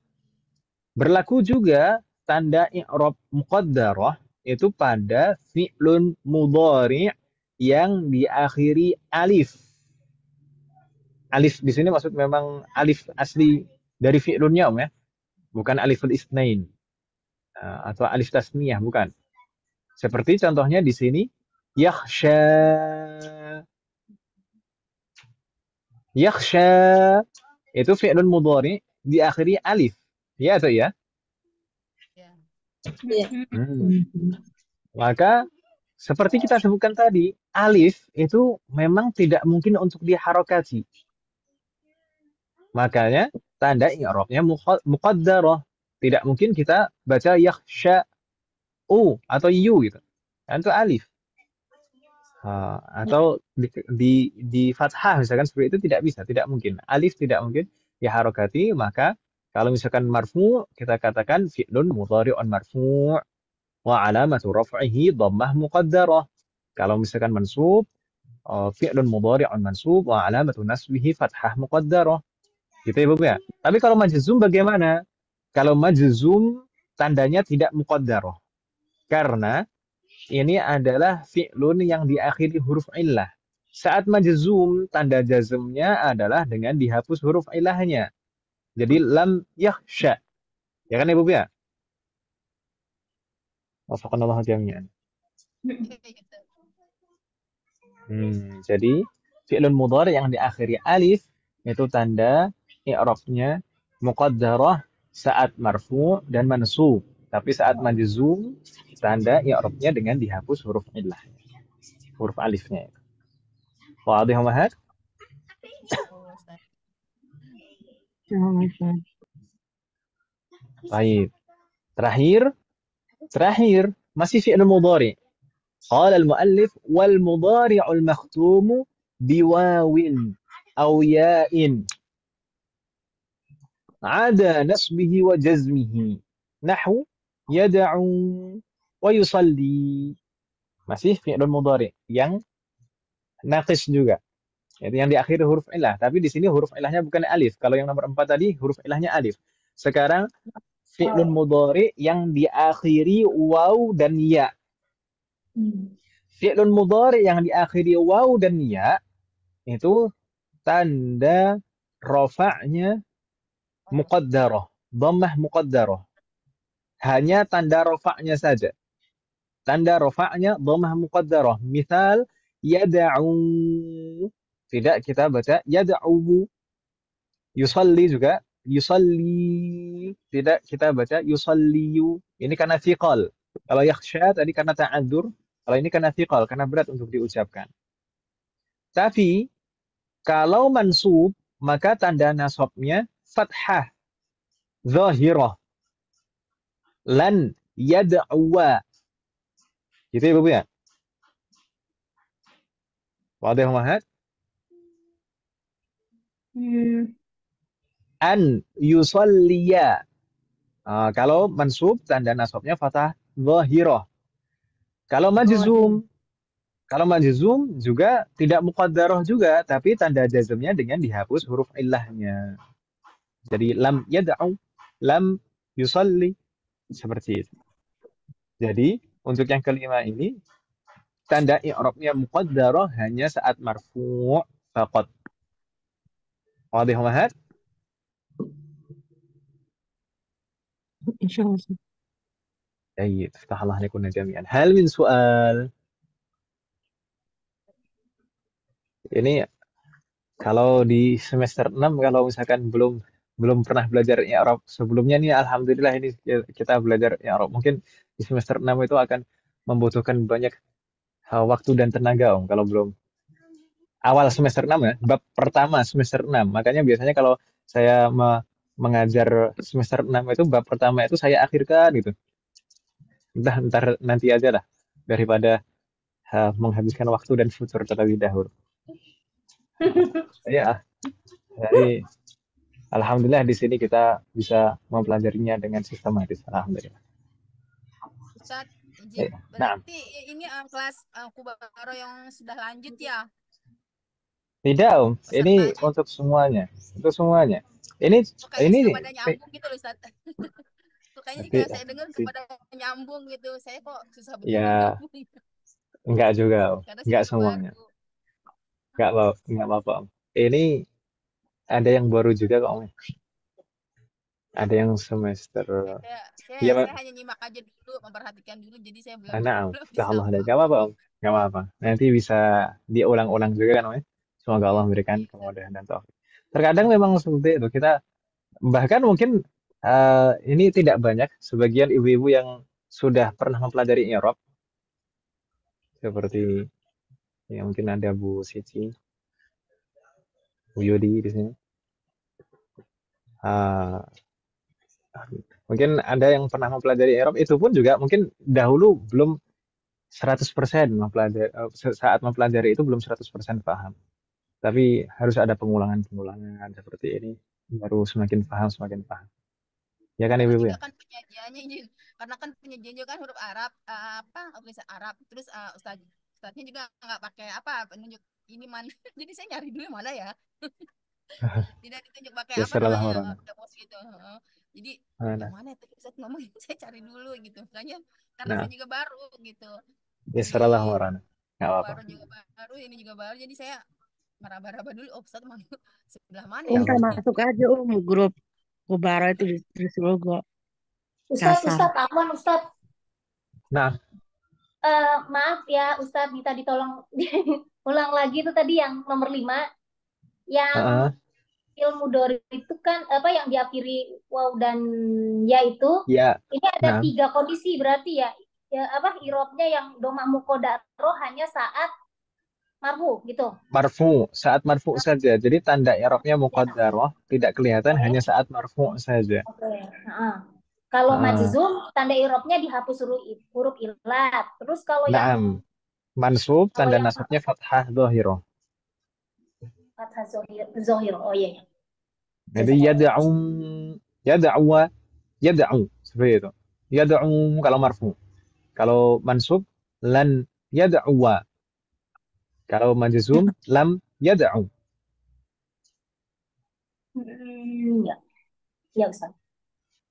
Berlaku juga tanda i'rab muqaddarah itu pada fi'lun mudhari' yang diakhiri alif. Alif di sini maksud memang alif asli dari fi'lunnya, Om, ya. Bukan aliful isnain. Atau alif tasniyah, bukan. Seperti contohnya di sini yakhsha. Yakhsha itu fi'lun mudhari diakhiri alif. Ya atau ya?
Ya.
Iya.
Hmm. Maka seperti kita sebutkan tadi, alif itu memang tidak mungkin untuk diharokati. Makanya tanda i'rabnya muqaddarah. Tidak mungkin kita baca yakhsha atau yu gitu. Kan itu alif. Atau di fathah misalkan seperti itu tidak bisa, tidak mungkin. Alif tidak mungkin diharokati, maka kalau misalkan marfu kita katakan fi'lun mudhari'un marfu' wa alamatu raf'ihi dhammah muqaddarah. Kalau misalkan mansub fi'lun mudhari'un mansub wa alamatu nasbihi fathah muqaddarah. Gitu ya, Bu ya. Tapi kalau majzum bagaimana? Kalau majzum tandanya tidak muqaddarah. Karena ini adalah fi'lun yang diakhiri huruf illah. Saat majzum, tanda jazmnya adalah dengan dihapus huruf ilahnya. Jadi lam yakhsha. Ya kan Ibu ya? Wafaqanallahu jami'an. Jadi fi'lun mudhari yang diakhiri alif itu tanda i'rabnya muqaddarah saat marfu dan mansub. Tapi saat majzum tanda i'rabnya dengan dihapus huruf illah. Huruf alifnya. Wadih Muhammad?
Oh, Ustaz.
Baik. Terakhir masih fi'il mudhari. Qala al-muallif wal mudhari'ul makhtumu biwawin aw ya'in ada nasbihi wa jazmihi nahwu yad'u wa yusalli. Masih fi'il mudhari yang naqis juga. Itu yang diakhiri huruf ilah, tapi di sini huruf ilahnya bukan alif. Kalau yang nomor 4 tadi huruf ilahnya alif. Sekarang fi'lun mudhari yang diakhiri waw dan ya. Fi'lun mudhari yang diakhiri waw dan ya itu tanda rafa'nya muqaddarah, dhammah muqaddarah. Hanya tanda rafa'nya saja. Tanda rafa'nya dhammah muqaddarah. Misal yad'u. Tidak kita baca yad'u. Yusalli juga yusalli. Tidak kita baca yusalliyu. Ini karena thiqal. Kalau yakhsha tadi karena ta'adzur. Kalau ini karena thiqal, karena berat untuk diucapkan. Tapi kalau mansub, maka tanda nasabnya fathah zahirah. Lan yad'uwa. Gitu ya, Bapak ya? Wadih Muhammad? An yusalliya. Kalau mansub tanda nasabnya fathah zahirah. Kalau majzum juga tidak muqaddarah juga, tapi tanda jazmnya dengan dihapus huruf illahnya. Jadi lam yad'u, lam yusalli, seperti itu. Jadi untuk yang kelima ini tanda i'rabnya muqaddarah hanya saat marfu' faqat. Wadih Muhammad?
Insyaallah.
Baik, Aftahullah lakunna jami'an. Hal min soal? Ini kalau di semester 6 kalau misalkan belum pernah belajar i'rab sebelumnya nih alhamdulillah ini kita belajar i'rab. Mungkin di semester 6 itu akan membutuhkan banyak waktu dan tenaga Om kalau belum awal semester 6 ya, bab pertama semester 6. Makanya biasanya kalau saya mengajar semester 6 itu bab pertama itu saya akhirkan gitu. Ntar nanti aja lah daripada menghabiskan waktu dan futur terlebih dahulu. Ya, jadi alhamdulillah di sini kita bisa mempelajarinya dengan sistematis. Alhamdulillah.
Ustaz, izin.
Nah,
Berarti ini kelas Kubaro yang sudah lanjut ya?
tidak Om, ini
Pesertanya.
untuk semuanya. Untuk semuanya. Ini
Kayaknya sudah pada nyambung gitu loh Ustaz. Kayaknya saya dengar kepada nyambung gitu. Saya kok susah betul
ya,
nyambung.
enggak juga Om.
Karena
Enggak
saya
semuanya.
baru.
Enggak apa-apa Om. Ini ada yang baru juga kok Om. Ada yang semester
Saya hanya nyimak aja dulu, memperhatikan dulu, jadi saya belum bisa
Allah
apa.
Gak apa-apa Om. Gak apa-apa. Nanti bisa diulang-ulang juga kan Om. Semoga Allah memberikan
Iya.
kemudahan dan taufik. Terkadang memang seperti itu. Kita bahkan mungkin ini tidak banyak sebagian ibu-ibu yang sudah pernah mempelajari i'rab seperti yang mungkin ada Bu Cici, Bu Yudi di sini. Ah, mungkin ada yang pernah mempelajari i'rab itu pun juga mungkin dahulu belum 100% mempelajari saat mempelajari itu belum 100% paham. Tapi harus ada pengulangan-pengulangan seperti ini baru semakin paham semakin paham. Ya kan
Karena
ibu-ibu
juga
ya?
kan penyajiannya ini, karena kan penyajiannya kan huruf Arab, apa tulisan Arab, terus ustadznya juga nggak pakai apa penunjuk ini mana, jadi saya nyari dulu mana ya, tidak ditunjuk pakai
Ya
apa
seralah
namanya,
orang.
demos gitu. Heeh. Jadi yang
Nah,
mana itu ustadz ngomong, saya cari dulu gitu, makanya karena
nah,
saya juga baru gitu
ya
di
seralah orang. Nggak apa-apa.
baru juga baru ini juga baru, jadi saya meraba-raba dulu, oh ustadz mana sebelah mana ya
Nggak
Minta
apa-apa.
gitu.
masuk aja grup Kubara itu disuruh gue
Ustadz,
kasar.
Ustadz, Afwan, Ustadz.
Nah,
Maaf ya, Ustadz, minta ditolong ulang lagi itu tadi yang nomor 5, yang
heeh,
ilmu Dori itu kan apa yang diakhiri waw dan ya itu,
ya,
ini ada
nah,
3 kondisi berarti ya, ya apa irobnya yang domah mukodaro hanya saat marfu gitu.
marfu, saat marfu
Nah,
saja. Jadi tanda i'rabnya
ya,
muqaddarah tidak kelihatan hanya
oke.
saat marfu saja.
Oke. Nah, kalau
Heeh.
majzum tanda irobnya dihapus huruf ilat. Terus
Naam, mansub
kalau
tanda
yang
nasabnya fathah dhahirah.
fathah zohir. Oh iya. Yeah.
Jadi yad'u, yad'u seperti itu. Yad'u kalau marfu. Kalau mansub lan yad'uwa. Kalau majzum lam yad'u.
Ya, ya Ustaz.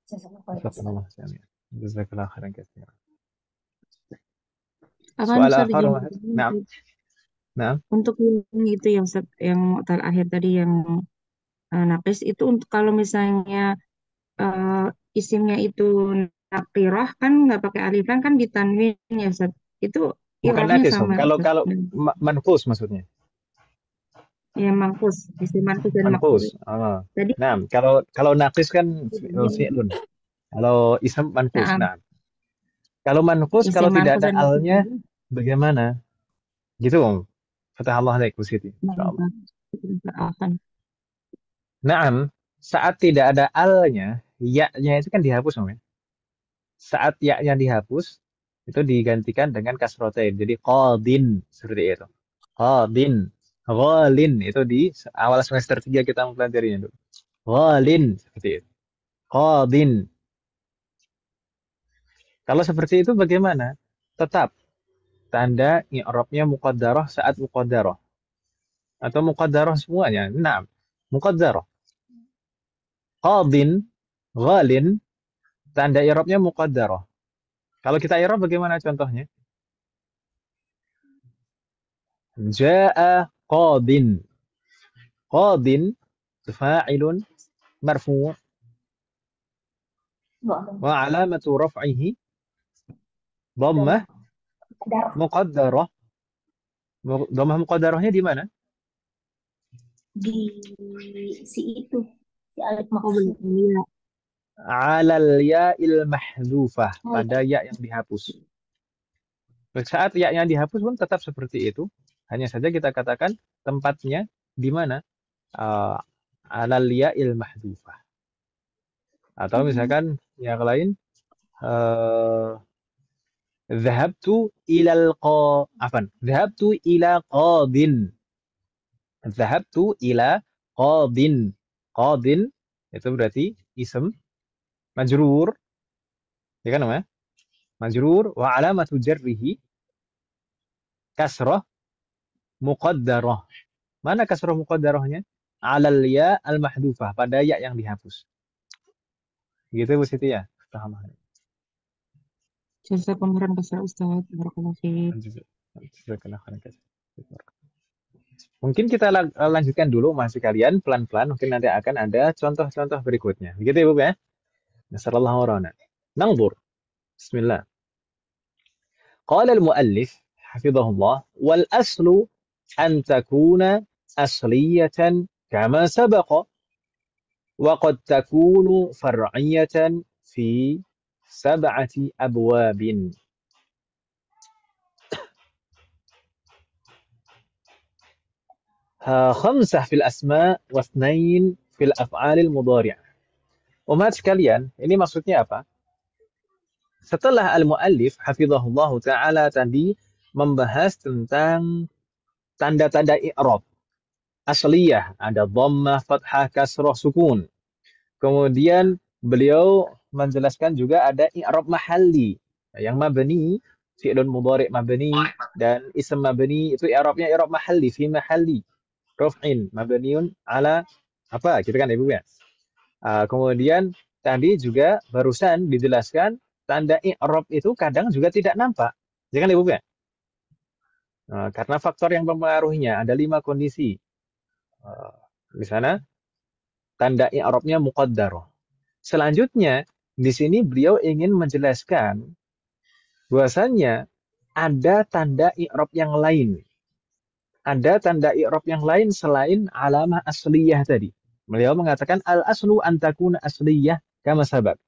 Jazakallah khairan. Jazakallah khairan katsiran.
Akan
Soal
bisa
akhar Wahid. Naam, naam.
untuk yang itu yang yang terakhir tadi yang nakis itu untuk kalau misalnya eh, isimnya itu nakirah kan nggak pakai alifan kan ditanwin ya Ustaz. Itu
Bukan
i'rabnya
nakis, Om.
sama
Kalau
Ustaz.
kalau manqus maksudnya.
Ya manqus, isim manqus dan
Manqus.
maqbul.
Ah.
Tadi
Nah, kalau nakis kan fi'lun. Kalau ism manqus.
nah,
Nah, kalau manqus
isim
kalau tidak
manqus
ada
dan maqbul
alnya bagaimana? Gitu, Om. Fatah alaik Bu Siti. Insyaallah.
akan
Naam, saat tidak ada alnya, ya-nya itu kan dihapus, Om ya. Saat ya-nya dihapus, itu digantikan dengan kasrotain. Jadi qadin seperti itu. Qadin, ghalin itu di awal semester 3 kita mempelajarinya dulu. Ghalin seperti itu. Qadin. Kalau seperti itu bagaimana? Tetap tanda i'rabnya muqaddarah saat muqaddarah atau muqaddarah semuanya. Nah, muqaddarah. Qadin, ghalin, tanda i'rabnya muqaddarah. Kalau kita i'rab bagaimana contohnya? Jaa qadin. Qadin fa'ilun marfu' wa alamatu raf'ihi dhammah muqaddarah. Dhammah muqaddarahnya di mana?
Di si itu, si alif
maqbul.
maksud.
Iya.
'Alal ya'il mahdzufah,
Oh,
pada ya yang dihapus. Saat ya-nya dihapus pun tetap seperti itu. Hanya saja kita katakan tempatnya di mana? Uh, 'Alal ya'il mahdzufah. Atau misalkan yang lain dhahabtu ilal afan, dhahabtu ila qadin. Dhahabtu ila qadin. Qadin itu berarti ism majrur, ya kan namanya? Majrur wa alamatu jarrihi kasrah muqaddarah. Mana kasrah muqaddarahnya? Alal ya al mahdufah, pada ya yang dihapus. Gitu Bu Siti ya? Paham.
Jasa kemarin kasar Ustaz. Barakallahu fiik.
Mungkin kita lanjutkan dulu masih kalian pelan-pelan. Mungkin nanti akan ada contoh-contoh berikutnya. Begitu ya Bu ya? Nasallallahu warana. Nanzur. Bismillah. Qala al-muallif hafizahullah wal aslu an takuna asliyatan kama sabaqa wa qad takunu far'iyatan fi sab'ati abwabin. Khamsah fil asma wa itsnain fil af'alil mudhari'ah. Umat sekalian, ini maksudnya apa? Setelah al-muallif hafizahullah taala tadi membahas tentang tanda-tanda i'rab asliyah, ada dhammah, fathah, kasrah, sukun. Kemudian beliau menjelaskan juga ada i'rab mahalli, yang mabni, fi'lun mudhari' mabni dan ism mabni itu i'rabnya i'rab mahalli, fi mahalli raf'in mabniun ala apa gitu kan Ibu ya. Kemudian tadi juga barusan dijelaskan tanda i'rab itu kadang juga tidak nampak. Ya kan Ibu ya? Karena faktor yang mempengaruhinya ada 5 kondisi. Di sana tanda i'rabnya muqaddarah. Selanjutnya di sini beliau ingin menjelaskan bahwasannya ada tanda i'rab yang lain. Ada tanda i'rab yang lain selain alamah asliyah tadi. Beliau mengatakan al-aslu an takuna asliyah kama sabab.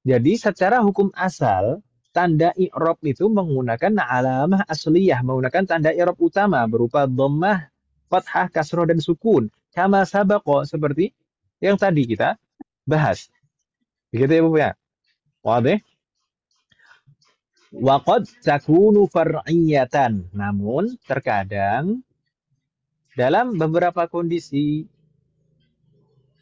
Jadi secara hukum asal tanda i'rab itu menggunakan alamah asliyah, menggunakan tanda i'rab utama berupa dhammah, fathah, kasrah dan sukun. Kama sabaqa seperti yang tadi kita bahas. Begitu ya Bu ya. Wadih? Wa qad takunu far'iyatan. Namun terkadang dalam beberapa kondisi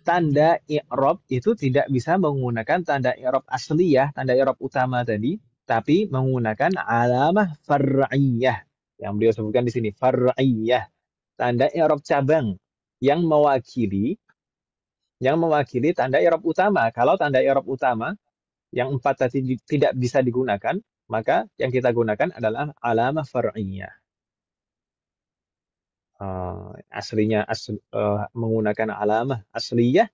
tanda i'rab itu tidak bisa menggunakan tanda i'rab asliyah, tanda i'rab utama tadi, tapi menggunakan alamah far'iyah. Yang beliau sebutkan di sini far'iyah, tanda i'rab cabang yang mewakili tanda i'rab utama. Kalau tanda i'rab utama yang 4 tadi tidak bisa digunakan, maka yang kita gunakan adalah alamah far'iyah. Aslinya menggunakan alamah asliyah,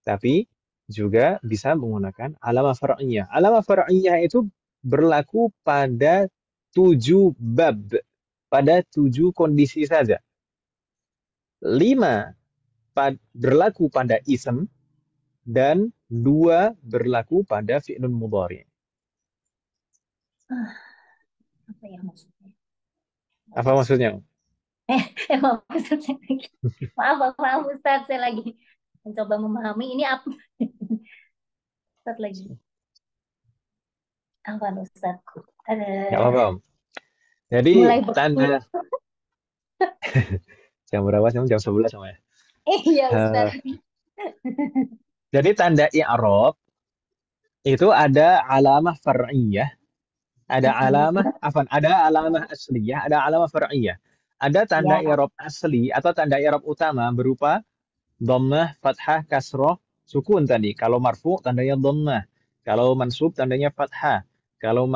tapi juga bisa menggunakan alamah far'iyah. Alamah far'iyah itu berlaku pada 7 bab, pada 7 kondisi saja. 5 berlaku pada ism dan 2 berlaku pada fi'lun mudhari'.
Apa ya maksudnya?
Apa maksudnya?
Emang maksudnya lagi. Maaf Ustaz, saya lagi mencoba memahami ini apa. Ustaz lagi. Apa Ustaz?
Nggak apa-apa Om. Jadi
Mulai
tanda jam berapa? Jam 11 sama ya.
Iya Ustaz.
Jadi tanda i'rab itu ada alamah far'iyah, ada alamah asliyah, ada alamah far'iyah. Ada tanda
Ya.
i'rab asli atau tanda i'rab utama berupa dhammah, fathah, kasroh, sukun tadi. Kalau marfu tandanya dhammah, kalau mansub tandanya fathah, kalau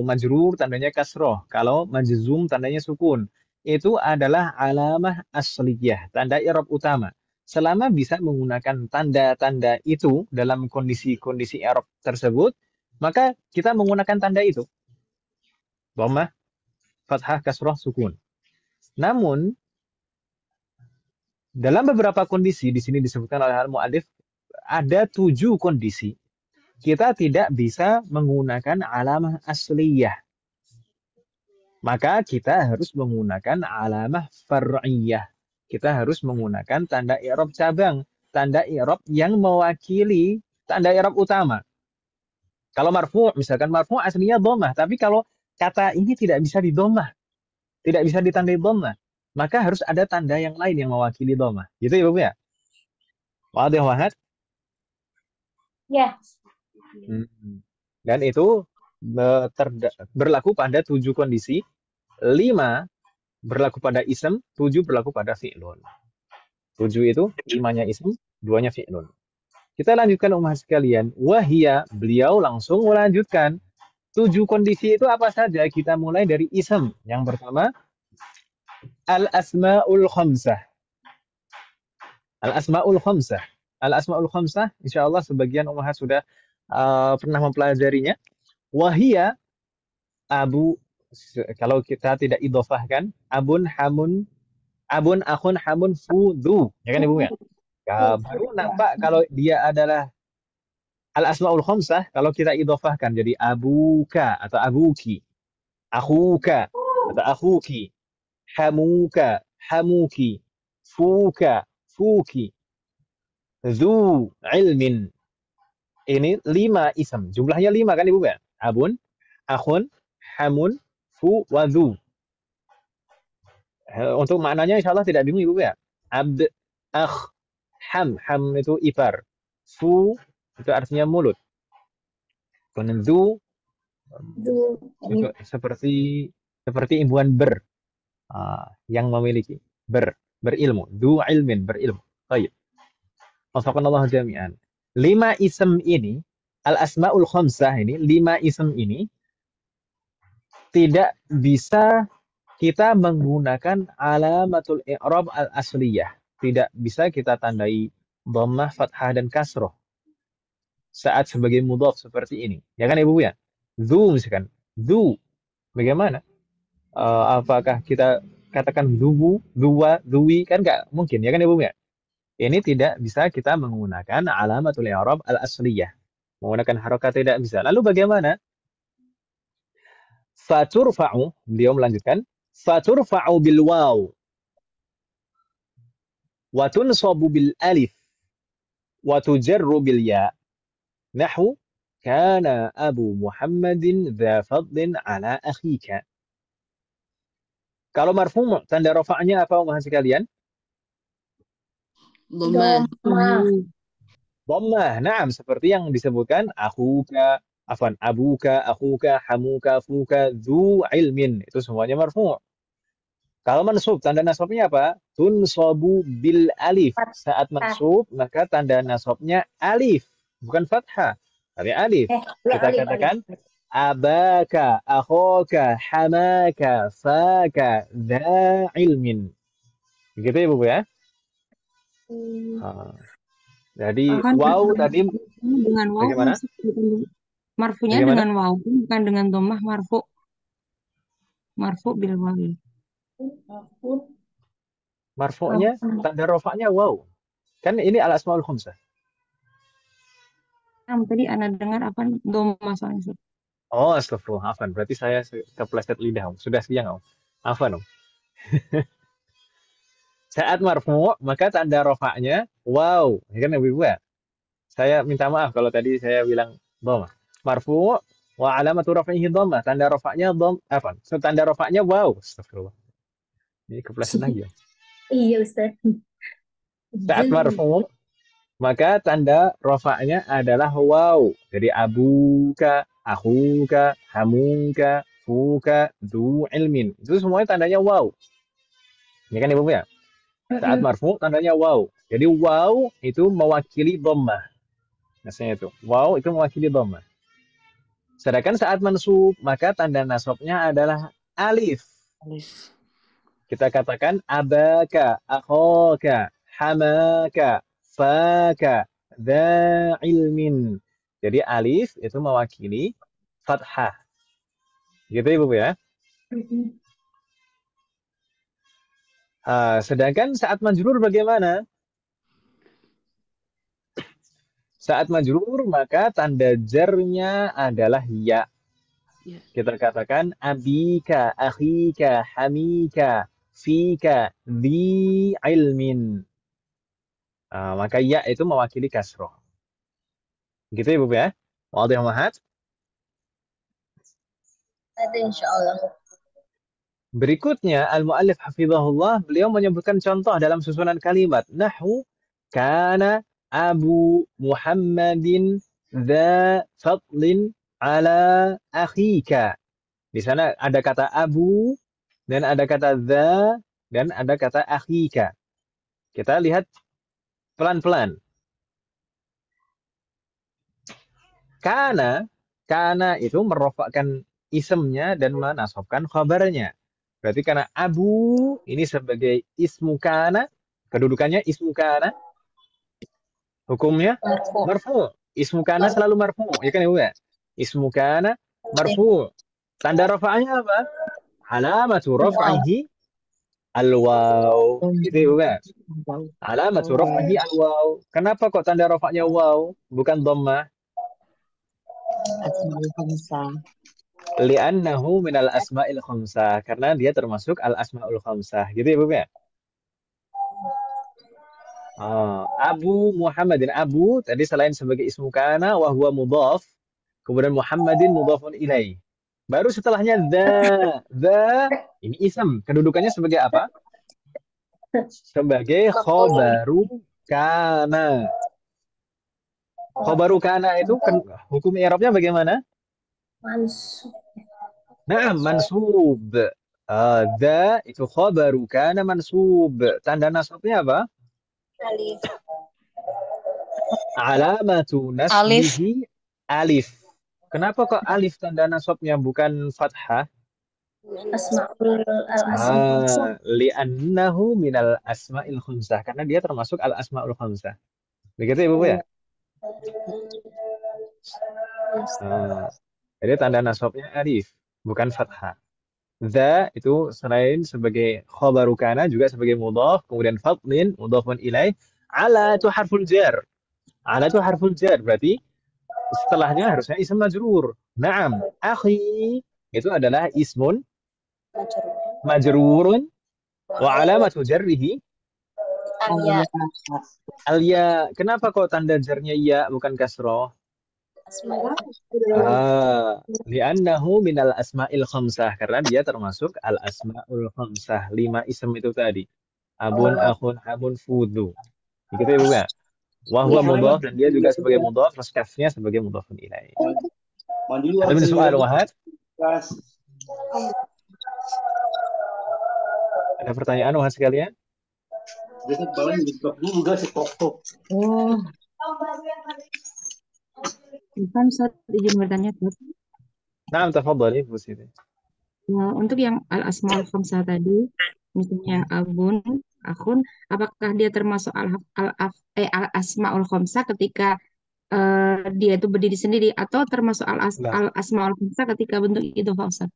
majrur tandanya kasroh, kalau majzum tandanya sukun. Itu adalah alamah asliyah, tanda i'rab utama. Selama bisa menggunakan tanda-tanda itu dalam kondisi-kondisi i'rab tersebut, maka kita menggunakan tanda itu. Dhammah, fathah, kasroh, sukun. Namun dalam beberapa kondisi di sini disebutkan oleh al-mu'allif ada 7 kondisi kita tidak bisa menggunakan alamah asliyah. Maka kita harus menggunakan alamah far'iyah. Kita harus menggunakan tanda i'rab cabang, tanda i'rab yang mewakili tanda i'rab utama. Kalau marfu', misalkan marfu' aslinya dhammah, tapi kalau kata ini tidak bisa didomah, tidak bisa ditandai dhammah, maka harus ada tanda yang lain yang mewakili dhammah. Gitu ya, Bu ya? Wadih wahad?
Ya.
Dan itu berlaku pada 7 kondisi. 5 berlaku pada ism, 7 berlaku pada fi'lun. 7 itu 5-nya ism, 2-nya fi'lun. Kita lanjutkan umat sekalian. Wahia, beliau langsung melanjutkan 7 kondisi itu apa saja? Kita mulai dari ism. Yang pertama, al-asma'ul khamsah. Al-asma'ul khamsah. Al-asma'ul khamsah, insyaallah sebagian umat sudah pernah mempelajarinya. Wahia, abu, kalau kita tidak idhofahkan, abun, hamun, Abun, akhun, hamun, fu, du. Ya kan Ibu ya? Ya, baru nampak kalau dia adalah al-asmaul khamsah kalau kita idhofahkan jadi abuka atau abuki, akhuka atau akhuki, hamuka, hamuki, fuka, fuki, dzu ilmin. Ini 5 ism. Jumlahnya 5 kan Ibu ya? Abun, akhun, hamun, fu, wa dzu. Untuk maknanya insya Allah tidak bingung Ibu ya. Abd, akh, ham itu ipar. Fu itu artinya mulut. Kemudian dzu
Du.
itu seperti imbuhan yang memiliki berilmu. Du ilmin berilmu. Baik. Wafaqanallahu jami'an. 5 ism ini al-asmaul khamsah ini 5 ism ini tidak bisa kita menggunakan alamatul i'rab al-asliyah. Tidak bisa kita tandai dhammah, fathah dan kasroh saat sebagai mudhaf seperti ini. Ya kan Ibu ya? Dzu misalkan. Dzu. Bagaimana? Apakah kita katakan dzuwu, dzuwa, dzuwi? Kan nggak mungkin. Ya kan Ibu ya? Ini tidak bisa kita menggunakan alamatul i'rab al-asliyah. Menggunakan harokat tidak bisa. Lalu bagaimana? Faturfa'u, beliau melanjutkan, faturfa'u bil waw wa tunsabu bil alif wa tujarru bil ya. Nahwu kana Abu Muhammadin dza fadlin ala akhika. Kalau marfu' tanda rafa'nya apa Mas sekalian?
Dhamma.
Dhammah. Naam, seperti yang disebutkan abuka, hamuka, fuka, dzu ilmin. Itu semuanya marfu'. Kalau mansub, tanda nasabnya apa? Tunsabu bil alif. Saat mansub, maka tanda nasabnya alif, bukan fathah, tapi alif. Kita katakan abaka, akhoka, hamaka, faka, dza ilmin. Begitu ya, Bu ya? Jadi waw tadi
dengan waw
bagaimana?
Marfunya
Bagaimana?
dengan waw, bukan dengan dhammah marfu. Marfu bil waw.
Marfu'nya tanda rafa'nya waw. Kan ini al-asmaul khamsah.
Tadi Anda dengar apa dhammah soalnya.
Oh, astagfirullah, afan. Berarti saya kepleset lidah, Om. Sudah siang, Om. Afan, Om. Saat marfu' maka tanda rafa'nya waw. Ya kan Ibu ya? Saya minta maaf kalau tadi saya bilang dhammah. Marfu' wa alamatu raf'ihi dhammah. Tanda rafa'nya afan. Tanda rafa'nya waw. Astagfirullah. Ini kepleset lagi ya.
Iya, Ustaz.
Saat marfu' maka tanda rafa'nya adalah waw. Jadi abuka, akhuka, hamuka, fuka, dzu ilmin. Itu semuanya tandanya waw. Ya kan Ibu ya? Saat marfu' tandanya waw. Jadi waw itu mewakili dhammah. Nasabnya itu. Waw itu mewakili dhammah. Sedangkan saat mansub maka tanda nasabnya adalah alif. Kita katakan abaka, akhoka, hamaka, faka, dza ilmin. Jadi alif itu mewakili fathah. Gitu Ibu ya. Sedangkan saat majrur bagaimana? Saat majrur maka tanda jarnya adalah ya. Kita katakan abika, akhika, hamika, fika, dzi ilmin. Maka ya itu mewakili kasroh. Gitu ya, Bu ya? Wadih mahat?
Ada insyaallah.
Berikutnya, al-mu'allif hafizahullah, beliau menyebutkan contoh dalam susunan kalimat. Nahwu, kana Abu Muhammadin dza fadlin ala akhika. Di sana ada kata abu, dan ada kata dza, dan ada kata akhika. Kita lihat pelan-pelan. Kana itu merofakkan isemnya dan menasabkan khabarnya. Berarti karena abu ini sebagai ismu kana, kedudukannya ismu kana, hukumnya marfu. Ismu kana selalu marfu, ya kan Ibu ya? Ismu kana marfu. Tanda rafa'nya apa? Alamatu raf'ihi Al-waw. Gitu ya, Bukan?
Wow.
Alamatu raf'ihi al-waw. Kenapa kok tanda rafa'nya waw, bukan dhammah?
Asmaul Khamsah.
Li'annahu minal asma'il khamsah. Karena dia termasuk al-asma'ul khamsah. Gitu ya, Bukan? Abu Muhammadin. Abu tadi selain sebagai ismu kana wa huwa mudhaf, kemudian Muhammadin mudhafun ilaih. Baru setelahnya the ini ism. Kedudukannya sebagai apa? Sebagai khobaru kana. Khobaru kana itu hukum i'rabnya bagaimana?
Mansub.
Nah, mansub. The itu khobaru kana mansub. Tanda nasabnya apa?
Alif.
Alamatu
Alif.
nasbihi alif. Kenapa kok alif tanda nasabnya bukan fathah?
Asmaul al-asma.
Li'annahu minal asma'il khamsah. Karena dia termasuk al-asma'ul khamsah. Begitu ya, Bu ya? Jadi tanda nasabnya alif, bukan fathah. The itu selain sebagai khobaru kana juga sebagai mudhaf, kemudian fadlin mudhafun ilaih, ala itu harful jar. Ala itu harful jar, berarti setelahnya harusnya ism majrur. Naam, akhi itu adalah ismun majrurun wa alamatu jarrihi
Alya.
al-ya. Kenapa kok tanda jarnya ya bukan kasroh? Li'annahu minal asma'il khamsah. Karena dia termasuk al-asma'ul khamsah. 5 ism itu tadi. Abun, akhun, hamun, fudu. Begitu ya, Bukan? Wahwa mudhaf dan dia juga sebagai mudhaf, plus kafnya sebagai mudhafun ilaih. Ada min soal, Wahad? Ada pertanyaan, Wahad sekalian?
Oh, kan Ustaz izin bertanya, Ustaz.
Nah, tafadhali, Bu Siti.
Untuk yang al-asmaul khamsah tadi, misalnya abun, akhun, apakah dia termasuk al-asmaul khamsah ketika dia itu berdiri sendiri atau termasuk al-asmaul khamsah ketika bentuk itu, Pak Ustaz?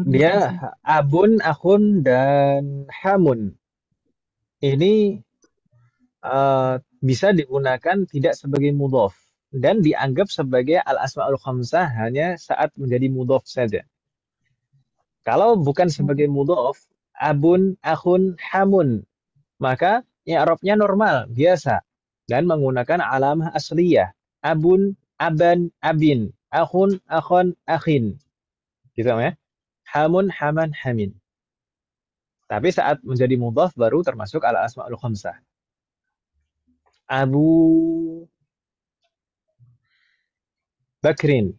Dia abun, akhun, dan hamun. Ini bisa digunakan tidak sebagai mudhaf dan dianggap sebagai al-asmaul khamsah hanya saat menjadi mudhaf saja. Kalau bukan sebagai mudhaf, abun, akhun, hamun, maka i'rabnya normal, biasa dan menggunakan alamah asliyah. Abun, aban, abin, akhun, akhon, akhin. Gitu ya. Hamun, haman, hamin. Tapi saat menjadi mudhaf baru termasuk al-asmaul khamsah. Abu Bakrin.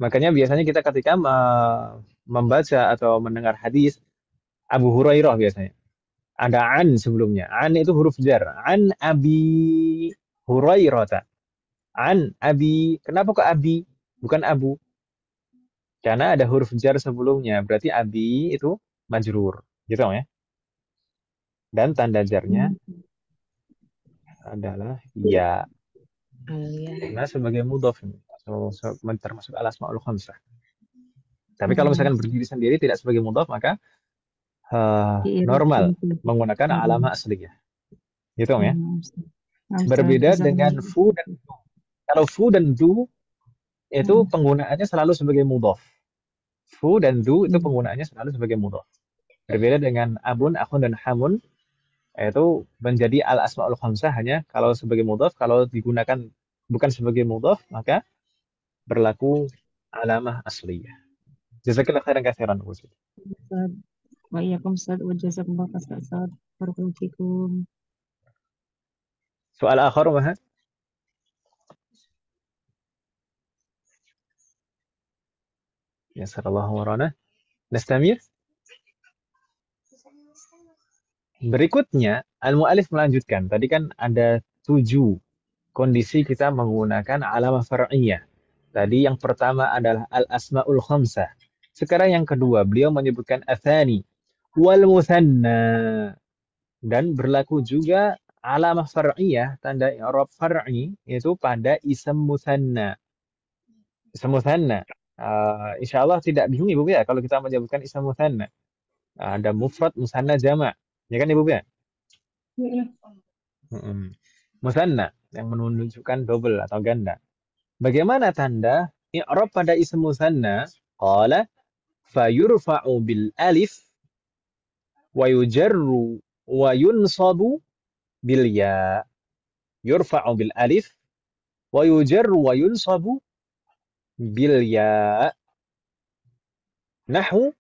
Makanya biasanya kita ketika membaca atau mendengar hadis Abu Hurairah biasanya ada an sebelumnya. An itu huruf jar. An Abi Hurairah. An Abi. Kenapa kok Abi? Bukan Abu. Karena ada huruf jar sebelumnya. Berarti Abi itu majrur. Gitu ya. Dan tanda jarnya adalah ya. Karena sebagai mudhaf. Termasuk al-asmaul khamsah. Tapi kalau misalkan berdiri sendiri tidak sebagai mudhaf maka normal menggunakan alamah asliyah. Gitu ya. Berbeda dengan fu dan du. Kalau fu dan du itu penggunaannya selalu sebagai mudhaf. Fu dan du itu penggunaannya selalu sebagai mudhaf. Berbeda dengan abun, akhun, dan hamun itu menjadi al-asmaul khamsah hanya kalau sebagai mudhaf. Kalau digunakan bukan sebagai mudhaf maka berlaku alamah asliyah. Jazakallahu khairan katsiran.
Waalaikumsalam wa jazakumullahu khairan. Barakallahu fikum.
Soal akhar, Mahat? Ya, sallallahu warana. Nastamir. Berikutnya, al-mu'alif melanjutkan. Tadi kan ada 7 kondisi kita menggunakan alamah far'iyah. Tadi yang pertama adalah al-asma'ul khamsah. Sekarang yang kedua, beliau menyebutkan athani wal muthanna. Dan berlaku juga alamah far'iyah, tanda i'rab far'i itu pada ism muthanna. Ism muthanna. Insyaallah tidak bingung Ibu ya kalau kita menyebutkan ism muthanna. Ada mufrad, musanna, jamak. Ya kan Ibu ya?
Mm-mm.
Mm-mm. Musanna yang menunjukkan double atau ganda. Bagaimana tanda i'rab pada isim musanna? Qala fayurfa'u bil alif wa yujarru wa yunsabu bil ya. Yurfa'u bil alif wa yujarru wa yunsabu bil ya. Nahu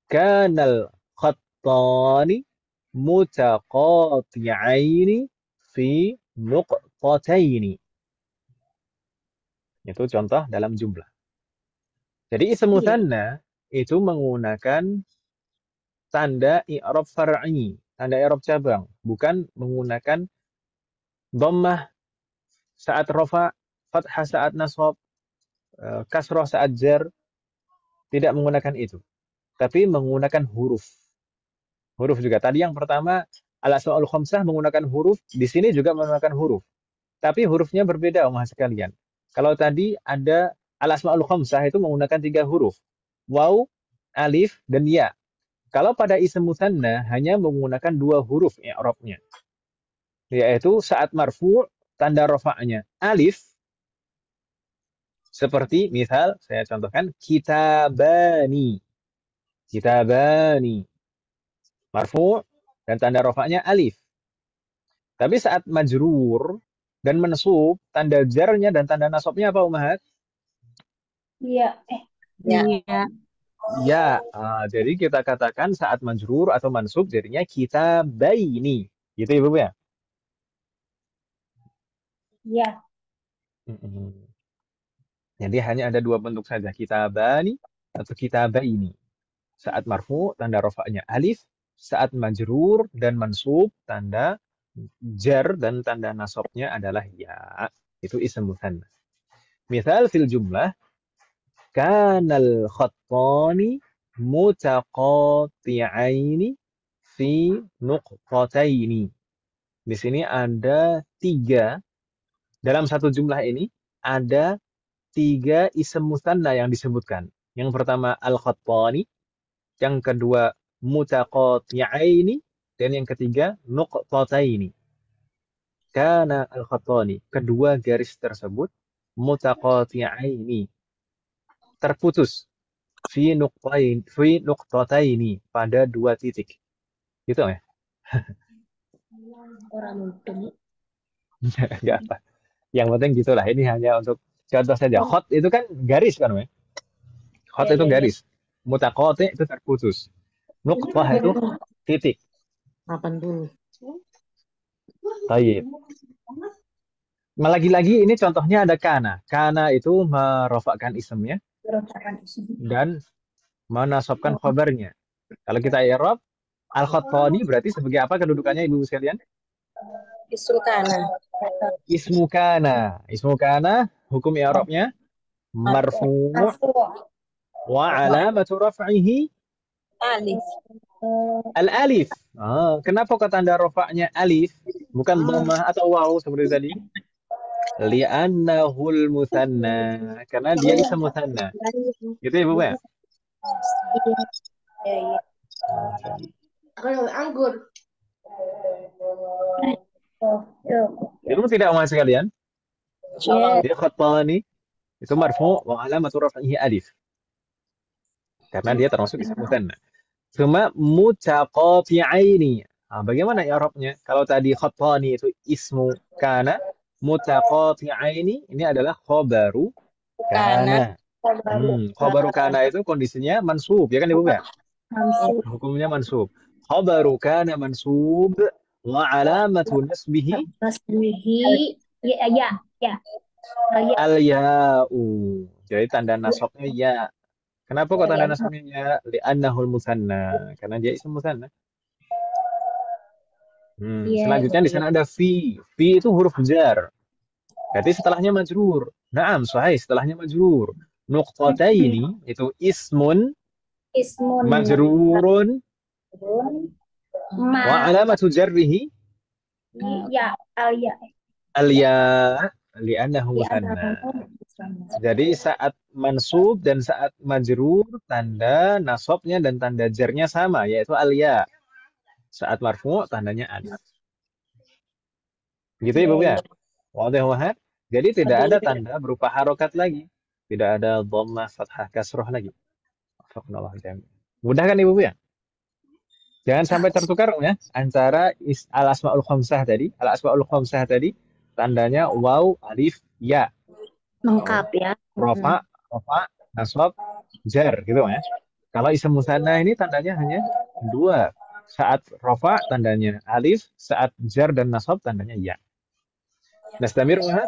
kanal khattani mutaqati'aini fi nuqtataini. Itu contoh dalam jumlah. Jadi isim
Iya.
musanna itu menggunakan tanda i'rab far'i, tanda i'rab cabang, bukan menggunakan dhammah saat rafa, fathah saat nasab, kasrah saat jar, tidak menggunakan itu. Tapi menggunakan huruf. Huruf juga. Tadi yang pertama al-asmaul khamsah menggunakan huruf, di sini juga menggunakan huruf. Tapi hurufnya berbeda, Omah sekalian. Kalau tadi ada al-asmaul khamsah itu menggunakan 3 huruf. Waw, alif, dan ya. Kalau pada isim musanna hanya menggunakan 2 huruf i'rabnya. Yaitu saat marfu' tanda rafa'nya alif, seperti misal saya contohkan kitabani. Kitabani. Marfu' dan tanda rafa'nya alif. Tapi saat majrur dan mansub, tanda jarnya dan tanda nasabnya apa Umahat?
Iya.
Ya.
Iya.
Ya, jadi kita katakan saat majrur atau mansub jadinya kitabaini. Gitu Ibu ya?
Iya.
Mm-mm. Jadi hanya ada 2 bentuk saja, kitabani atau kitabaini. Saat marfu tanda rafa'nya alif, saat majrur dan mansub tanda jar dan tanda nasabnya adalah ya. Itu isim musanna. Misal fil jumlah kanal khattani mutaqati'aini fi nuqtataini. Di sini ada 3, dalam satu jumlah ini ada 3 isim musanna yang disebutkan. Yang pertama al-khattani, yang kedua mutaqati'aini, dan yang ketiga nuqtataini. Kana al-khattani, kedua garis tersebut mutaqati'aini, terputus fi nuqtataini, pada 2 titik. Gitu ya?
Orang mudeng.
Enggak apa. Yang penting gitulah. Ini hanya untuk contoh saja. Khot itu kan garis kan, ya? Khot
Iya,
itu
iya, iya.
garis. Mutaqati itu terputus. Nuqtah itu titik.
Makan dulu.
Baik. Lagi-lagi ini contohnya ada kana. Kana itu merofakkan isimnya
Berontakan isim.
dan menasabkan khabarnya. Kalau kita i'rab, al-khattani berarti sebagai apa kedudukannya Ibu sekalian?
Isul kanan.
Ismu kana. Ismu kana hukum i'rabnya marfu'
Marfu.
wa alamatu raf'ihi
Alif.
al-alif. Kenapa kok tanda rafa'nya alif bukan dhammah atau waw seperti tadi? Li'annahul musanna. Karena dia isim musanna. Gitu ya, Bu ya?
Iya, iya.
Kalau anggur.
Oh, yuk.
Itu tidak Mas sekalian.
Iya.
Dia khattani itu marfu' wa alamatu raf'ihi alif. Karena dia termasuk isim musanna. Cuma mutaqati'aini. Bagaimana i'rabnya? Kalau tadi khattani itu ismu kana, mutaqati'aini ini adalah khabaru kana. Khabaru kana itu kondisinya mansub, ya kan Ibu ya?
Mansub.
Hukumnya mansub. Khabaru kana mansub wa alamatu nasbihi
Nasbihi. Ya, ya, ya. Ya.
al-ya'u. Jadi tanda nasabnya ya. Kenapa kok tanda nasabnya ya? Li'annahul musanna. Karena dia isim musanna.
Iya,
Selanjutnya di sana ada fi. Fi itu huruf jar. Berarti setelahnya majrur. Naam, sahih, setelahnya majrur. Nuqtataini itu ismun
Ismun.
majrurun wa alamatu jarrihi
Ya, al ya.
al-ya li'annahu musanna. Jadi saat mansub dan saat majrur, tanda nasabnya dan tanda jarnya sama, yaitu al-ya. Saat marfu, tandanya alif. Gitu
Iya,
Ibu
iya.
ya? Wadih wahad. Jadi tidak ada
Betul.
tanda berupa harokat lagi. Tidak ada dhammah, fathah, kasroh lagi. Wafaqnallahu jami'an. Mudah kan Ibu ya? Jangan sampai tertukar ya antara al-asmaul khamsah tadi, al-asmaul khamsah tadi tandanya waw, alif, ya.
Lengkap ya.
Rofa, nasab, jar gitu ya. Kalau isim musanna ini tandanya hanya dua. Saat rofa tandanya alif, saat jar dan nasab tandanya ya. Nastamir Wahab?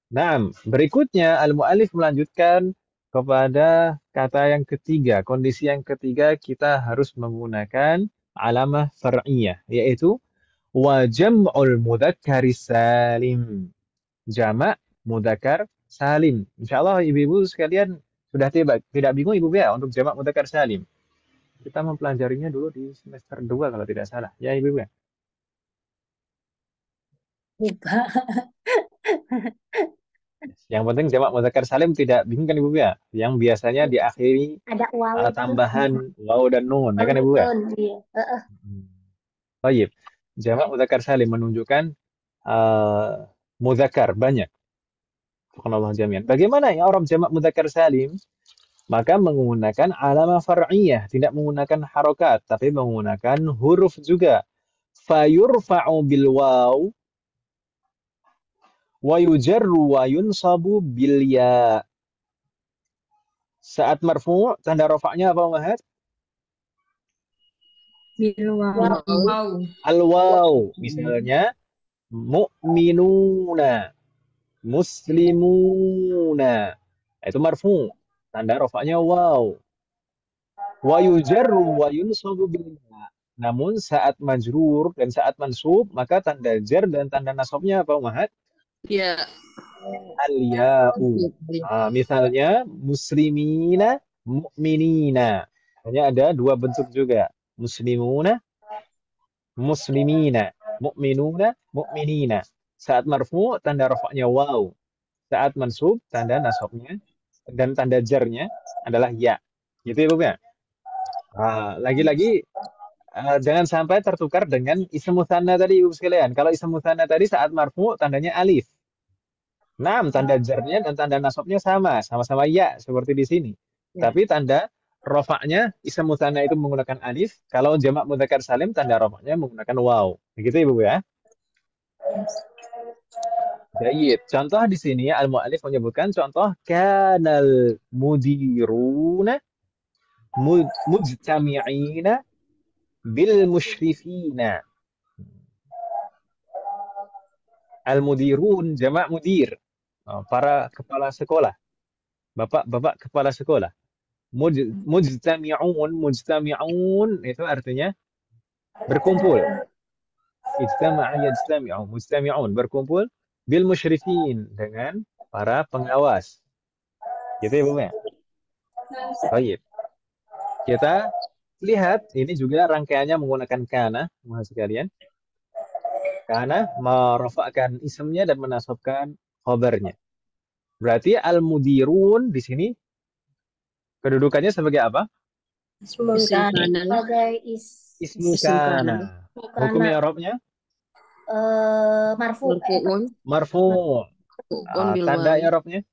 Nah, berikutnya al-mu'alif melanjutkan kepada kata yang ketiga. Kondisi yang ketiga kita harus menggunakan alamah far'iyah, yaitu wa jam'ul mudzakkari salim. Jamak mudzakkar salim. Insyaallah ibu-ibu sekalian sudah tidak bingung ibu ya untuk jamak mudzakkar salim. Kita mempelajarinya dulu di semester 2 kalau tidak salah. Ya ibu ya.
Lupa.
Yang penting jamak mudzakkar salim tidak bingung kan ibu ya. Yang biasanya diakhiri
Ada waw itu.
tambahan waw dan nun, ya kan ibu ya.
Iya.
Baik. Jamak mudzakkar salim menunjukkan mudzakkar banyak. Subhanallah jami'an. Bagaimana ya orang jamak mudzakkar salim? Maka menggunakan alamah far'iyah, tidak menggunakan harokat, tapi menggunakan huruf juga. Fayurfa'u bil waw wa yujarru wa yunsabu bil ya. Saat marfu' tanda rafa'nya apa Mahat?
Bil waw.
Al waw. Misalnya mu'minuna, muslimuna. Itu marfu'. Tanda rafa'nya waw. Wa yujarru wa yunsabu bil ya. Namun saat majrur dan saat mansub, maka tanda jar dan tanda nasabnya apa Mahat?
Ya.
Al-ya'u. Misalnya muslimina, mu'minina. Hanya ada dua bentuk juga. Muslimuna, muslimina, mu'minuna, mu'minina. Saat marfu tanda rafa'nya waw. Saat mansub tanda nasabnya dan tanda jarnya adalah ya. Gitu ya, Bu ya. Lagi-lagi jangan sampai tertukar dengan isim mutsanna tadi Ibu sekalian. Kalau isim mutsanna tadi saat marfu tandanya alif. Nah, tanda jarnya dan tanda nasabnya sama-sama ya seperti di sini.
Ya.
Tapi tanda rofaknya isim mutsanna itu menggunakan alif, kalau jamak mudzakkar salim tanda rofaknya menggunakan waw. Begitu Ibu ya. Baik, contoh di sini al-mu'allif menyebutkan contoh kanal mudiruna mujtami'ina bil musyrifina. Al-mudirun jamak mudir. Para kepala sekolah. Bapak-bapak kepala sekolah. Mujtami'un itu artinya berkumpul. Ijtama'a yajtami'u, mujtami'un berkumpul bil musyrifin dengan para pengawas. Gitu ya, Bu ya. Baik. Kita lihat ini juga rangkaiannya menggunakan kana, teman sekalian. Kana merofakkan isimnya dan menasabkan khabarnya. Berarti al-mudirun di sini kedudukannya sebagai apa?
Sebagai
Ismu kana. Hukum i'rabnya?
marfu.
Marfu. Tanda i'rabnya?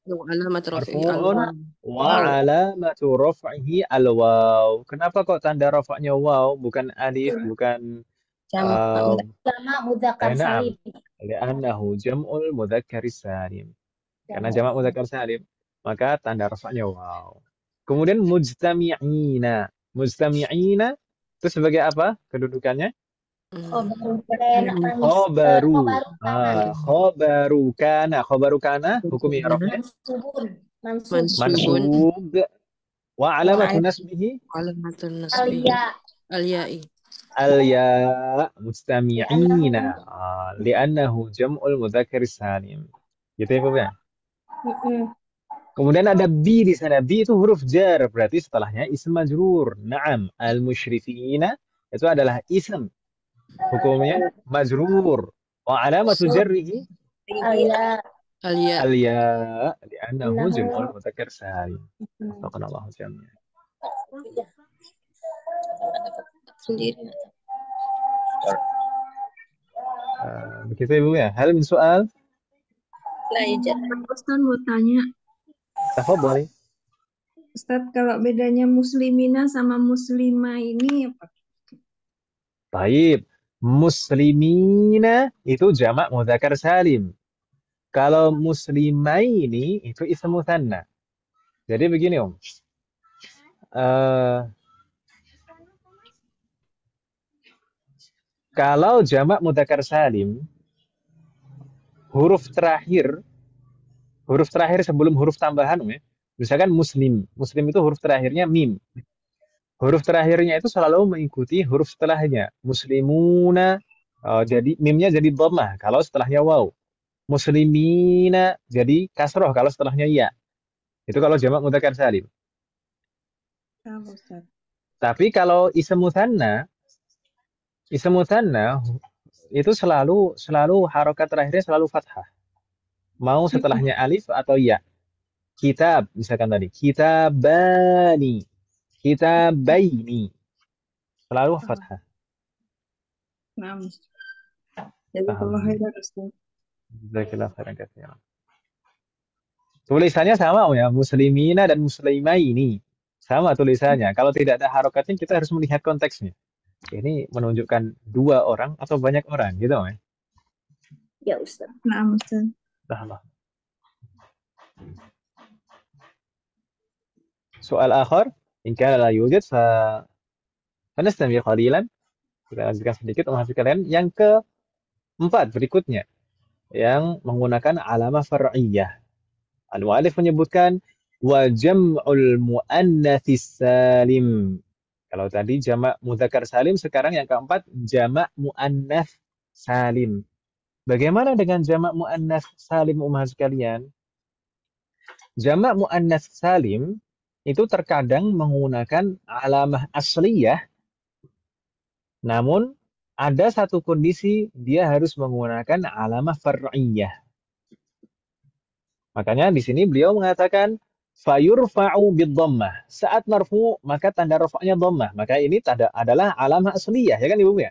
Marfu'un wa alamatu raf'ihi al-waw. Kenapa kok tanda rafa'nya waw bukan alif, bukan
Jamak mudzakkar salim.
Li'annahu jam'ul mudzakkari salim. Karena jamak mudzakkar salim, maka tanda rafa'nya waw. Kemudian mujtami'ina. Mujtami'ina itu sebagai apa kedudukannya? Khobaru kana. Khobaru kana hukum i'rabnya mansub wa alamatun nasbihi al-ya mujtami'ina li'annahu jam'ul mudzakkar salim. Gitu ya, Bu ya. Kemudian ada bi di sana. Bi itu huruf jar, berarti setelahnya isim majrur. Naam, al-musyrifina itu adalah isim. Hukumnya majrur. Wa alamatu jarrihi
Alia.
Alia.
Alia li'annahu
Innahu.
jam'ul mudzakkar salim.
Hmm.
Wafaqanallahu jami'an.
Iya. Sendiri.
Begitu Ibu ya. Hal min soal?
Lah ya.
Ustaz mau tanya,
Tafadhali.
Ustaz kalau bedanya muslimina sama muslimah ini apa?
Baik. Muslimina itu jamak mudzakkar salim. Kalau muslimaini itu ism mutsanna. Jadi begini Om. Kalau jamak mudzakkar salim, huruf terakhir sebelum huruf tambahan Om ya. Misalkan muslim. Muslim itu huruf terakhirnya mim. Huruf terakhirnya itu selalu mengikuti huruf setelahnya. Muslimuna, jadi mimnya jadi dhammah kalau setelahnya waw. Muslimina jadi kasroh kalau setelahnya ya. Itu kalau jamak mudzakkar salim.
Tahu Ustaz.
Tapi kalau ism mutsanna itu selalu harokat terakhirnya selalu fathah. Mau setelahnya alif atau ya. Kitab misalkan tadi, kitabani, kitabaini. Selalu fathah.
Nah, jazakallah khairan Ustaz.
Jazakallahu khairan katsiran. Tulisannya sama ya, muslimina dan muslimaini. Sama tulisannya. Kalau tidak ada harokatnya kita harus melihat konteksnya. Ini menunjukkan dua orang atau banyak orang gitu ya.
Ya Ustaz.
Nah, Ustaz.
Allah. Soal akhir, in kana la yujad fanastamir qalilan. Kita lanjutkan sedikit untuk kalian. Yang keempat berikutnya yang menggunakan alamah far'iyah. Al-mu'allif menyebutkan wa jam'ul muannatsis salim. Kalau tadi jamak mudzakkar salim, sekarang yang keempat jamak muannats salim. Bagaimana dengan jamak muannats salim umat sekalian? Jamak muannats salim itu terkadang menggunakan alamah asliyah. Namun ada satu kondisi dia harus menggunakan alamah far'iyah. Makanya di sini beliau mengatakan fayurfa'u bid-dhammah. Saat marfu maka tanda rafa'nya dhammah. Maka ini adalah alamah asliyah ya kan Ibu ya?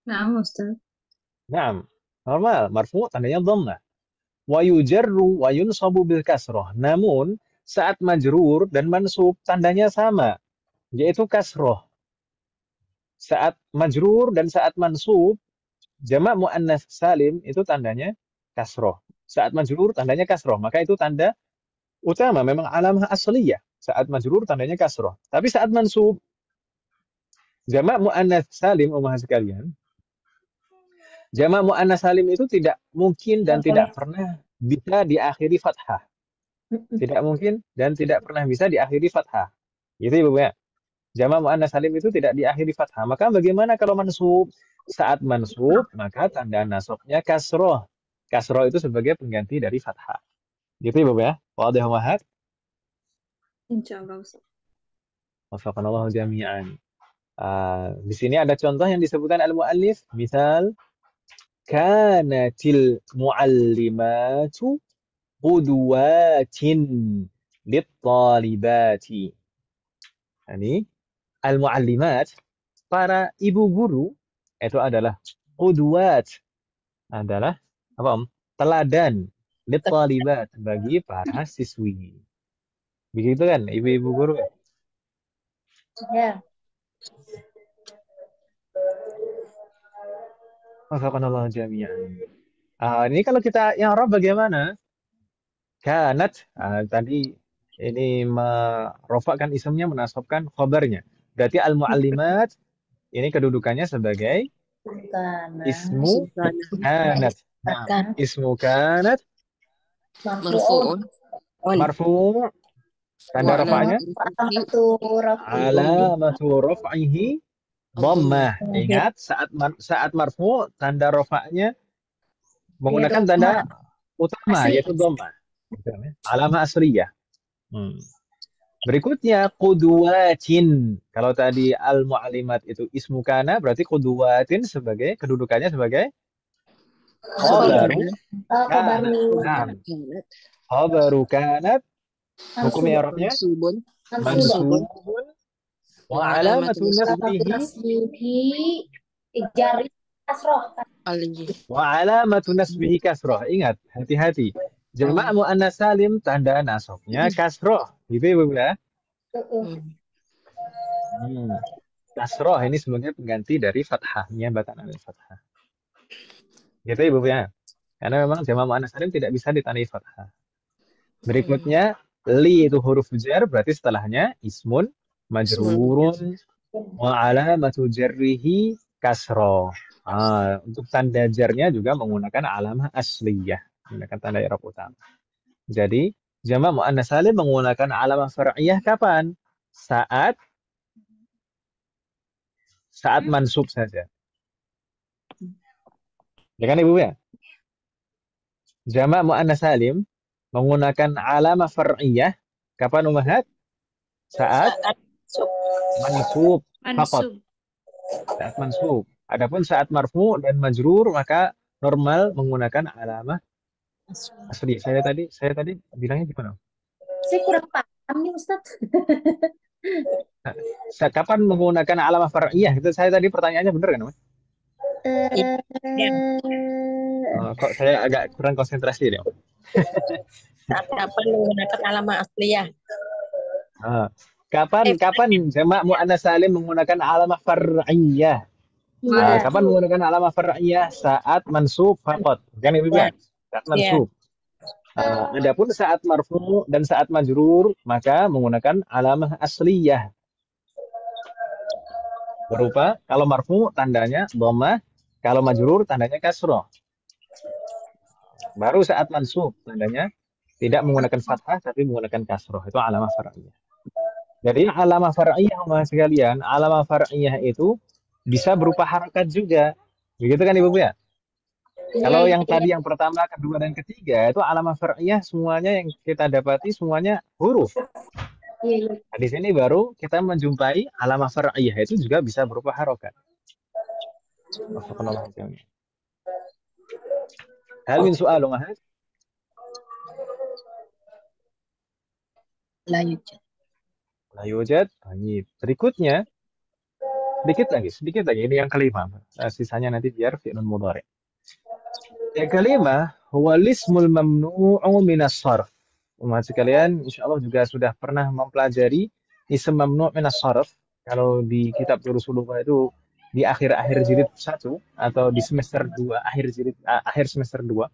Nah, Ustaz.
Naam. Normal, marfu tandanya dhammah. Wa yujarru wa yunsabu bil kasrah. Namun saat majrur dan mansub tandanya sama, yaitu kasrah. Saat majrur dan saat mansub jamak muannats salim itu tandanya kasroh. Saat majrur tandanya kasroh, maka itu tanda utama, memang alamah asliyah. Saat majrur tandanya kasroh. Tapi saat mansub jamak muannats salim umat sekalian, jamak muannats salim itu tidak mungkin dan tidak pernah bisa diakhiri fathah. Tidak mungkin dan tidak pernah bisa diakhiri fathah. Gitu Ibu ya. Jamak muannats salim itu tidak diakhiri fathah. Maka bagaimana kalau mansub? Saat mansub, maka tanda nasabnya kasroh. Kasroh itu sebagai pengganti dari fathah. Gitu Ibu ya. Wadih mahat.
Insyaallah Ustaz.
Wafaqanallahu jami'an. Di sini ada contoh yang disebutkan al-muallif. Misal, kanatil muallimatu qudwatin lit-talibati. Ini al-muallimat, para ibu guru itu adalah qudwat, adalah apa Om? Teladan lit-talibat bagi para siswi. Begitu kan ibu-ibu guru?
Ya.
Wafaqanallahu jami'an. Ini kalau kita yang Arab bagaimana? Kanat, tadi ini merofakkan ismnya, menasabkan khabarnya. Berarti al-muallimat ini kedudukannya sebagai
Bukan.
ismu kanat. Nah, ismu kanat
Marfu'un.
marfu', tanda rafa'nya alamatu raf'ihi dhammah. Ingat saat marfu' tanda rafa'nya menggunakan tanda utama
Asli.
yaitu dhammah. Alamah asliyah. Berikutnya qudwatin. Kalau tadi al-muallimat itu ismu kana, berarti qudwatin sebagai kedudukannya sebagai Khabaru kanat.
Kabaru
Nah,
Kanat.
khabaru kanat. Hukum
mansub.
i'rabnya
Mansubun.
Mansubah.
mansubun wa
Wa
alamatu
alamatu
Alamatu
nasbihi
nasbihi jari kasroh kan.
alji.
wa alamatu nasbihi kasroh. Ingat, hati-hati. Jamak
Oh.
muannas salim tanda nasabnya kasroh. Gitu ya, Bu ya.
Heeh.
Kasroh ini sebenarnya pengganti dari fathah, niabatan anil fathah. Gitu ya, Bu ya. Karena memang jamak muannas salim tidak bisa ditandai fathah. Berikutnya li itu huruf jar, berarti setelahnya ismun majrurun wa alamatu jarrihi kasroh. Untuk tanda jarnya juga menggunakan alamah asliyah, menggunakan tanda i'rab utama. Jadi jamak muannas salim menggunakan alamah far'iyah kapan? Saat mansub saja. Ya kan Ibu ya? Jamak muannas salim menggunakan alamah far'iyah kapan Ummahat? Saat mansub faqat. Saat mansub. Adapun saat marfu dan majrur maka normal menggunakan alamah asli. Saya tadi bilangnya gimana?
Saya kurang paham nih Ustadz.
Kapan menggunakan alamah far'iyah? Itu saya tadi pertanyaannya benar kan, Mas? Kok saya agak kurang konsentrasi deh.
Saat kapan menggunakan alamah asliyah?
Kapan jamak muannas salim menggunakan alamah far'iyah? Kapan menggunakan alamah far'iyah? Saat mansub faqat. Kan Ibu ya? Saat mansub. Adapun saat marfu dan saat majrur maka menggunakan alamah asliyah. Berupa kalau marfu tandanya dhammah, kalau majrur tandanya kasroh. Baru saat mansub tandanya tidak menggunakan fathah tapi menggunakan kasroh. Itu alamah far'iyah. Jadi alamah far'iyah sekalian, alamah far'iyah itu bisa berupa harokat juga. Begitu kan Ibu ya? Kalau yang tadi yang pertama, kedua, dan ketiga itu alamah far'iyah semuanya yang kita dapati semuanya huruf. Nah, di sini baru kita menjumpai alamah far'iyah itu juga bisa berupa harokat. Hal min soal Ummahat?
La yujad.
La yujad. Baik. Berikutnya sedikit lagi ini yang kelima. Sisanya nanti biar fi'lun mudhari'. Yang kelima, huwa lismul mamnu'u minas sarf. Umat sekalian, insyaallah juga sudah pernah mempelajari ism mamnu' minas sarf. Kalau di kitab Durusul Lughah itu di akhir-akhir jilid 1 atau di semester 2, akhir semester 2.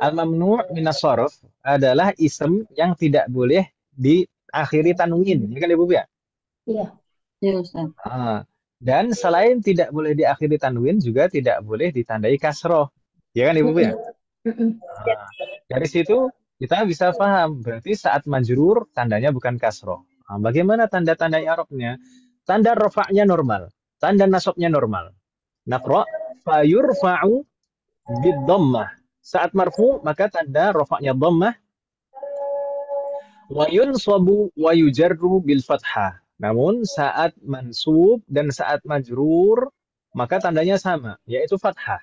Al-mamnu' minas sarf adalah ism yang tidak boleh diakhiri tanwin. Ini kan Ibu ya?
Iya.
Ya, Ustaz.
Dan selain tidak boleh diakhiri tanwin juga tidak boleh ditandai kasroh. Ya kan Ibu ya? Dari situ kita bisa paham berarti saat majrur tandanya bukan kasroh. Bagaimana tanda-tanda i'rabnya? Tanda rafa'nya normal, tanda nasabnya normal. Naqra fa yurfa'u bid-dhammah. Saat marfu maka tanda rafa'nya dhammah. Wa yunsabu wa yujarru bil fathah. Namun saat mansub dan saat majrur maka tandanya sama, yaitu fathah.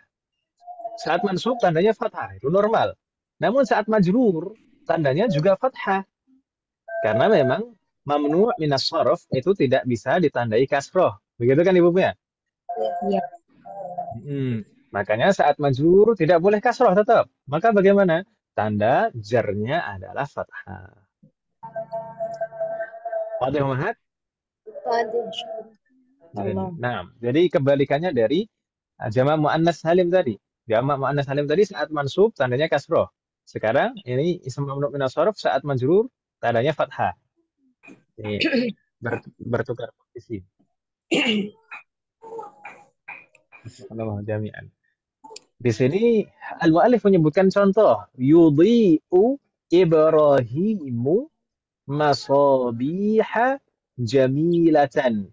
Saat mansub tandanya fathah, itu normal. Namun saat majrur tandanya juga fathah. Karena memang mamnu' minas sarf itu tidak bisa ditandai kasroh. Begitu kan Ibu ya?
Iya.
Makanya saat majrur tidak boleh kasroh tetap. Maka bagaimana? Tanda jarnya adalah fathah. Wadih Ummahat? Nah, jadi kebalikannya dari jamak muannas salim tadi. Jamak muannas salim tadi saat mansub tandanya kasroh. Sekarang ini ism mamnu' minas sarf saat majrur tandanya fathah. Ini bertukar posisi. Allah jami'an. Di sini al-mu'allif menyebutkan contoh yudhi'u Ibrahimu masabiha jamilatan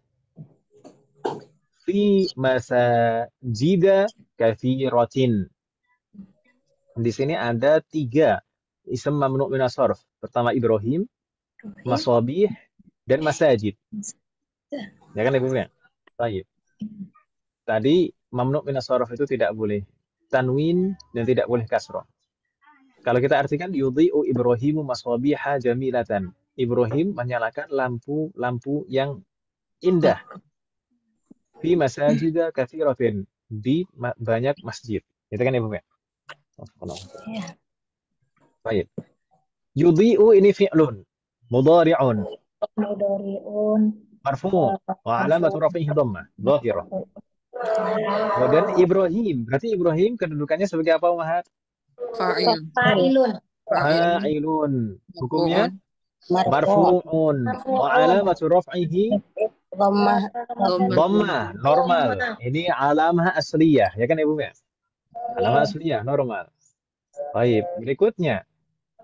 fi masajida katsiratin. Di sini ada 3 ism mamnu' minas sarf. Pertama Ibrahim, masabih, dan masajid. Ya kan Ibu ya? Baik. Tadi mamnu' minas sarf itu tidak boleh tanwin dan tidak boleh kasroh. Kalau kita artikan yudhi'u Ibrahimu masabiha jamilatan. Ibrahim menyalakan lampu-lampu yang indah fi masajida katsiratin, di banyak masjid. Itu kan Ibu ya?
Iya.
Baik. Yudhi'u ini fi'lun mudhari'un
Mudhari'un
marfu' wa alamatu rafihi dhammah dhahirah. Kemudian Ibrahim, berarti Ibrahim kedudukannya sebagai apa, Umahat?
Fa'il.
fa'ilun
Fa'il.
Fa'ilun. Hukumnya
Marfu.
marfu'un wa
marfu'un
alamatu raf'ihi
Dhammah.
dhammah, normal. Ini alamah asliyah, ya kan Ibu ya? Alamah asliyah, normal. Baik, berikutnya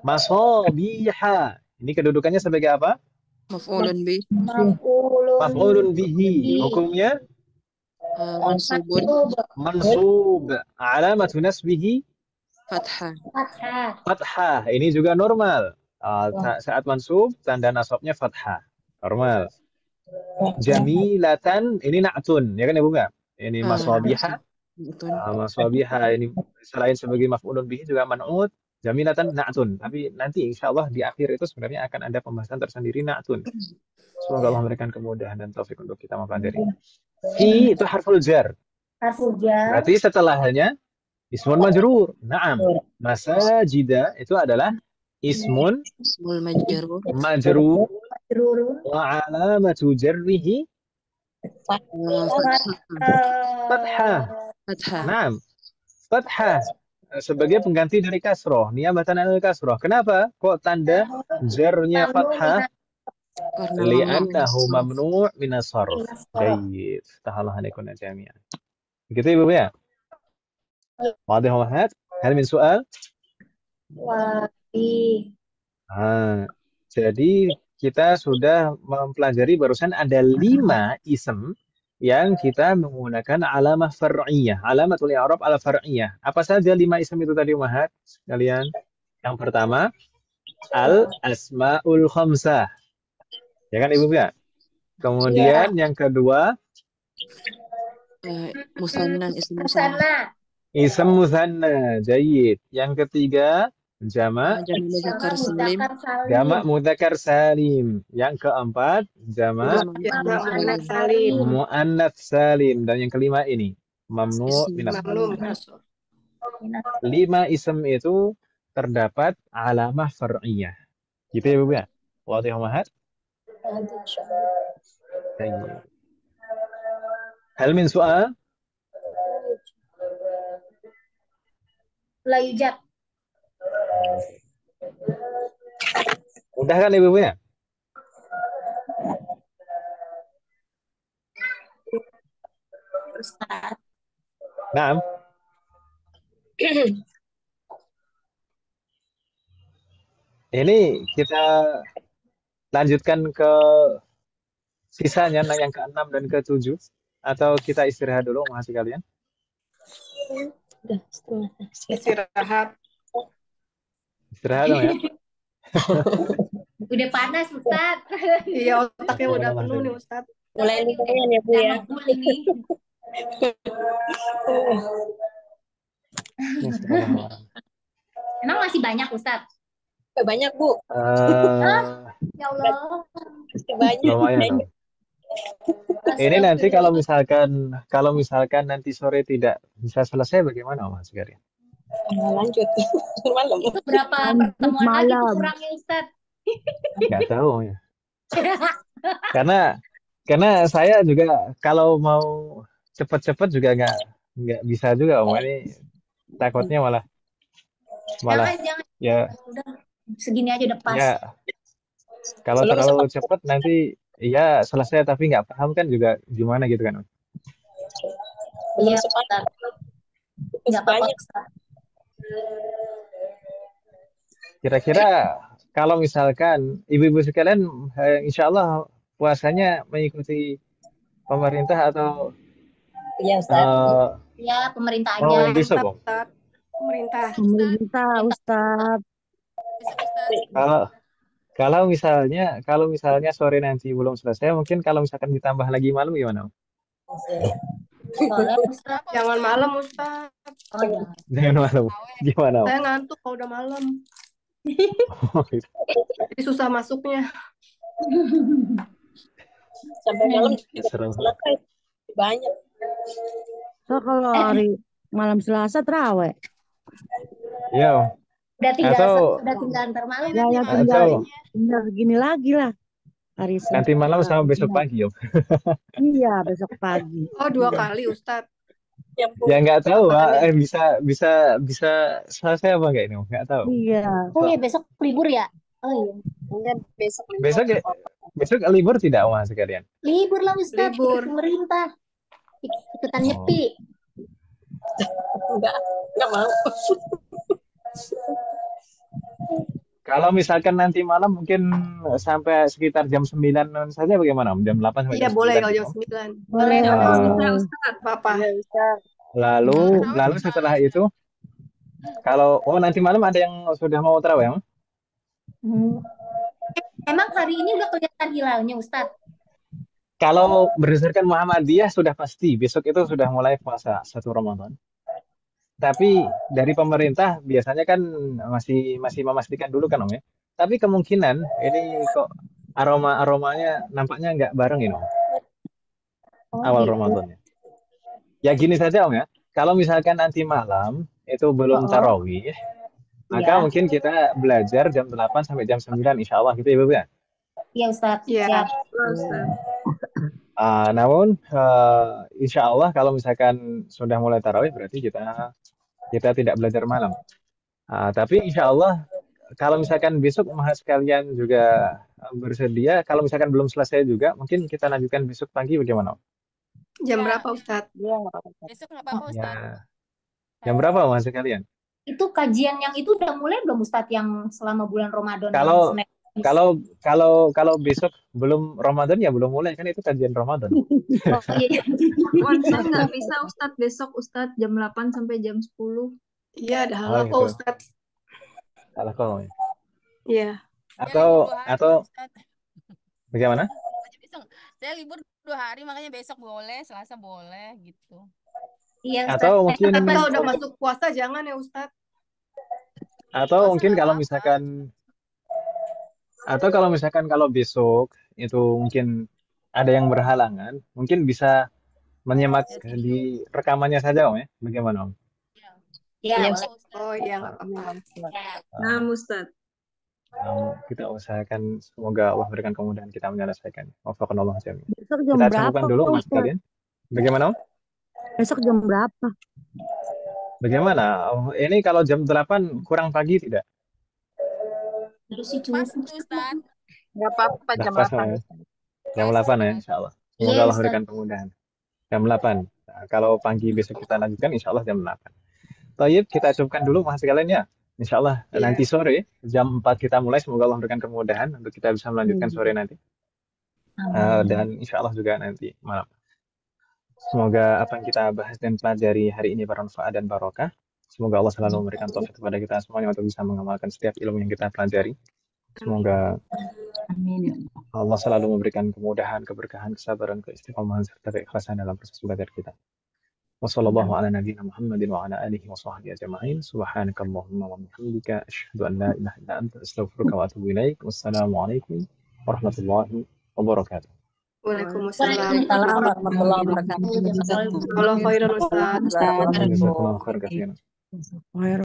masabiha. Ini kedudukannya sebagai apa?
Maf'ulun bih.
maf'ulun
Maf'ulun bihi. Hukumnya
Mansubun.
mansub. Alamatu nasbihi
Fathah.
fathah
fathah. Ini juga normal. Saat mansub tanda nasabnya fathah. Normal. Jamilatan ini na'tun, ya kan Ibu ya? Ini masabiha.
Betul.
Masabiha ini selain sebagai maf'ulun bihi juga man'ut. Jamilatan na'tun. Tapi nanti insya Allah di akhir itu sebenarnya akan ada pembahasan tersendiri na'tun. Semoga Allah memberikan kemudahan dan taufik untuk kita mempelajari. Fi itu harful jar.
harful jar
Berarti setelahnya ismun majrur. Naam. Masajida itu adalah ismun
Ismul majrur.
majrur
majrurun
wa alamatu jarrihi fathah.
Fathah.
Naam. Fathah sebagai pengganti dari kasroh. Niyabatan anil kasroh. Kenapa? Kok tanda jarnya fathah?
Karena
Li'annahu mamnu' minas sarf. Jayyid. Tahallah alaikum jami'an. Begitu Ibu ya? Wadih Muhammad? Hal min soal?
wadi
Jadi kita sudah mempelajari barusan ada 5 ism yang kita menggunakan alamah far'iyah. Alamatul i'rab ala far'iyah. Apa saja 5 ism itu tadi Muhammad? Sekalian. Yang pertama, al-asma'ul khamsah. Ya kan Ibu ya? Kemudian yang kedua,
musanna, ism musanna.
sana
ism musanna. Jayyid. Yang ketiga, jamak
Jamak muzakkar salim.
jamak mudzakkar salim. Yang keempat, jamak
Muannas salim.
muannats salim. Dan yang kelima ini, mamnu' minas sarf. 5 ism itu terdapat alamah far'iyah. Gitu ya Bu ya? Wadih Muhammad? Jayyid. Hal min soal?
la yujad
Udah kan Ibu ya?
Ustaz.
Nah. Ini kita lanjutkan ke sisanya yang ke-6 dan ke-7 atau kita istirahat dulu masih kalian?
Udah setengah.
Istirahat.
Istirahat dong ya.
udah panas Ustaz
Iya, otaknya udah penuh nih Ustaz.
Mulai lumayan ya Bu ya.
ngebul ini emang masih banyak Ustaz
Banyak Bu.
ya Allah
Banyak.
Lumayan dong. Ini nanti kalau misalkan nanti sore tidak bisa selesai bagaimana Mas Gari?
Lanjut. Malam.
itu berapa pertemuan lagi tuh kurangnya Ustaz
Nggak tahu ya. Karena saya juga kalau mau cepet-cepet juga nggak bisa juga Om. Ini takutnya malah
jangan
ya
udah segini aja udah pas
ya kalau terlalu cepet nanti ya selesai tapi nggak paham kan juga gimana gitu kan Om.
iya
Belum sempat.
Ustaz nggak apa-apa
Banyak.
Ustaz
Kira-kira kalau misalkan ibu-ibu sekalian insya Allah puasanya mengikuti pemerintah atau
Iya Ustaz.
ya pemerintah aja
mau besok Om?
Pemerintah.
Pemerintah, Ustaz.
Kalau misalnya sore nanti belum selesai, mungkin kalau misalkan ditambah lagi malam gimana? Om?
Boleh Ustaz.
Kenapa
Jangan
Ustaz?
malam Ustaz.
Oh jangan.
Jangan malam.
Awet.
Gimana?
Saya ngantuk kalau udah malam.
Oh, gitu.
Jadi susah masuknya.
Sampai malam juga
Serem.
selesai. Banyak.
So kalau hari malam Selasa terawih.
Ya,
Udah tinggal
atau
udah tinggal ntar malam.
Iya,
Ya
nanti
tinggal
atau
tinggal gini lagi lah. Hari
nanti malam
Selasa.
sama besok pagi, Om.
Iya, besok pagi.
Oh, 2 kali Ustadz.
Ya, Bu.
Ya nggak tahu,
Apa
Pak.
nih?
Bisa selesai apa nggak ini? Om? Nggak tahu.
Iya.
Oh iya besok libur ya? Oh iya.
Enggak, besok libur.
Besok ya, besok libur tidak, Om, sekalian?
Libur lah Ustaz,
Libur.
ikut pemerintah. Ikutan
Oh.
nyepi.
Enggak mau.
Kalau misalkan nanti malam mungkin sampai sekitar jam 9 saja bagaimana, Om? Jam 8 sampai
Iya,
jam
boleh
9
kalau
gitu,
jam
Om?
9.
Boleh.
Oh.
Bisa Ustaz.
Apa-apa.
Iya, Ustaz.
Lalu setelah itu, kalau nanti malam ada yang sudah mau tarawih, Om?
Hmm. Emang hari ini udah kelihatan hilalnya Ustaz?
Kalau berdasarkan Muhammadiyah sudah pasti besok itu sudah mulai puasa 1 Ramadan. Tapi dari pemerintah biasanya kan masih memastikan dulu kan, Om, ya. Tapi kemungkinan ini kok aromanya nampaknya nggak bareng ini, Om,
Oh
awal
gitu.
Ramadannya. Ya gini saja, Om, ya. Kalau misalkan nanti malam itu belum
Oh.
tarawih, maka
Ya.
mungkin kita belajar jam 8 sampai jam 9 insya Allah gitu ya, Ibu ya.
Iya Ustaz.
Iya.
Siap.
Ustaz.
Namun insya Allah kalau misalkan sudah mulai tarawih berarti kita tidak belajar malam. Tapi insya Allah kalau misalkan besok mahas sekalian juga bersedia, kalau misalkan belum selesai juga mungkin kita lanjutkan besok pagi bagaimana?
Jam
Ya.
berapa Ustadz?
Iya, enggak apa-apa.
Besok nggak apa-apa Ustaz.
Ya. Jam berapa mahas sekalian?
Itu kajian yang itu udah mulai belum Ustaz yang selama bulan Ramadan yang
Kalau
Senin,
kalau besok belum Ramadan ya belum mulai kan itu kajian Ramadan.
Oh iya.
Wan, saya nggak bisa Ustaz besok Ustaz jam 8 sampai jam 10.
Iya, ada
Oh,
halal kok
gitu.
Ustadz.
Salah kau. Ya.
Iya.
Atau
libur 2 hari,
atau
Ustaz.
bagaimana?
Besok saya libur 2 hari makanya besok boleh, Selasa boleh gitu.
Iya Ustaz.
Atau mungkin
Tapi kalau udah masuk puasa jangan ya Ustadz.
atau
Puasa
mungkin
nggak
kalau
apa-apa.
misalkan kalau besok itu mungkin ada yang berhalangan, mungkin bisa menyimak di rekamannya saja, Om, ya. Bagaimana, Om?
Iya
Iya,
boleh.
Ustaz.
Oh iya, nggak apa-apa.
Ya.
Nah, Ustaz.
Kita usahakan semoga Allah berikan kemudahan kita menyelesaikan. Wafaqanallah jami'an.
Besok jam
Kita
berapa,
cukupkan dulu Mas
Ustaz?
kalian. Bagaimana, Om?
Besok jam berapa?
Bagaimana? Ini kalau jam 8 kurang pagi tidak?
Terus sih
Pas
cuma
tuh Ustaz.
Enggak apa-apa
Dah
jam
pas,
8.
ya. Jam 8 ya, insya Allah. Semoga
Iya,
Allah
Ustaz.
berikan kemudahan. Jam 8. Nah, kalau pagi besok kita lanjutkan, insya Allah jam 8. Tayyib, kita cukupkan dulu Mas sekalian ya. Insya Allah
Iya.
nanti sore jam 4 kita mulai. Semoga Allah berikan kemudahan untuk kita bisa melanjutkan sore nanti. Dan insya Allah juga nanti malam. Semoga apa yang kita bahas dan pelajari hari ini bermanfaat dan barokah. Semoga Allah selalu memberikan taufik kepada kita semuanya untuk bisa mengamalkan setiap ilmu yang kita pelajari. Semoga
Amin.
Allah selalu memberikan kemudahan, keberkahan, kesabaran, keistiqomahan serta keikhlasan dalam proses belajar kita. Wassallallahu ala nabiyyina Muhammadin wa ala alihi wa sahbihi ajma'in. Subhanakallahumma wa bihamdika asyhadu an la ilaha illa anta astaghfiruka wa atubu ilaik. Wassalamualaikum warahmatullahi wabarakatuh.
Waalaikumsalam.
Waalaikumsalam
warahmatullahi wabarakatuh.
Kalau khairan Ustadz.
Jazakallahu khairan katsiran.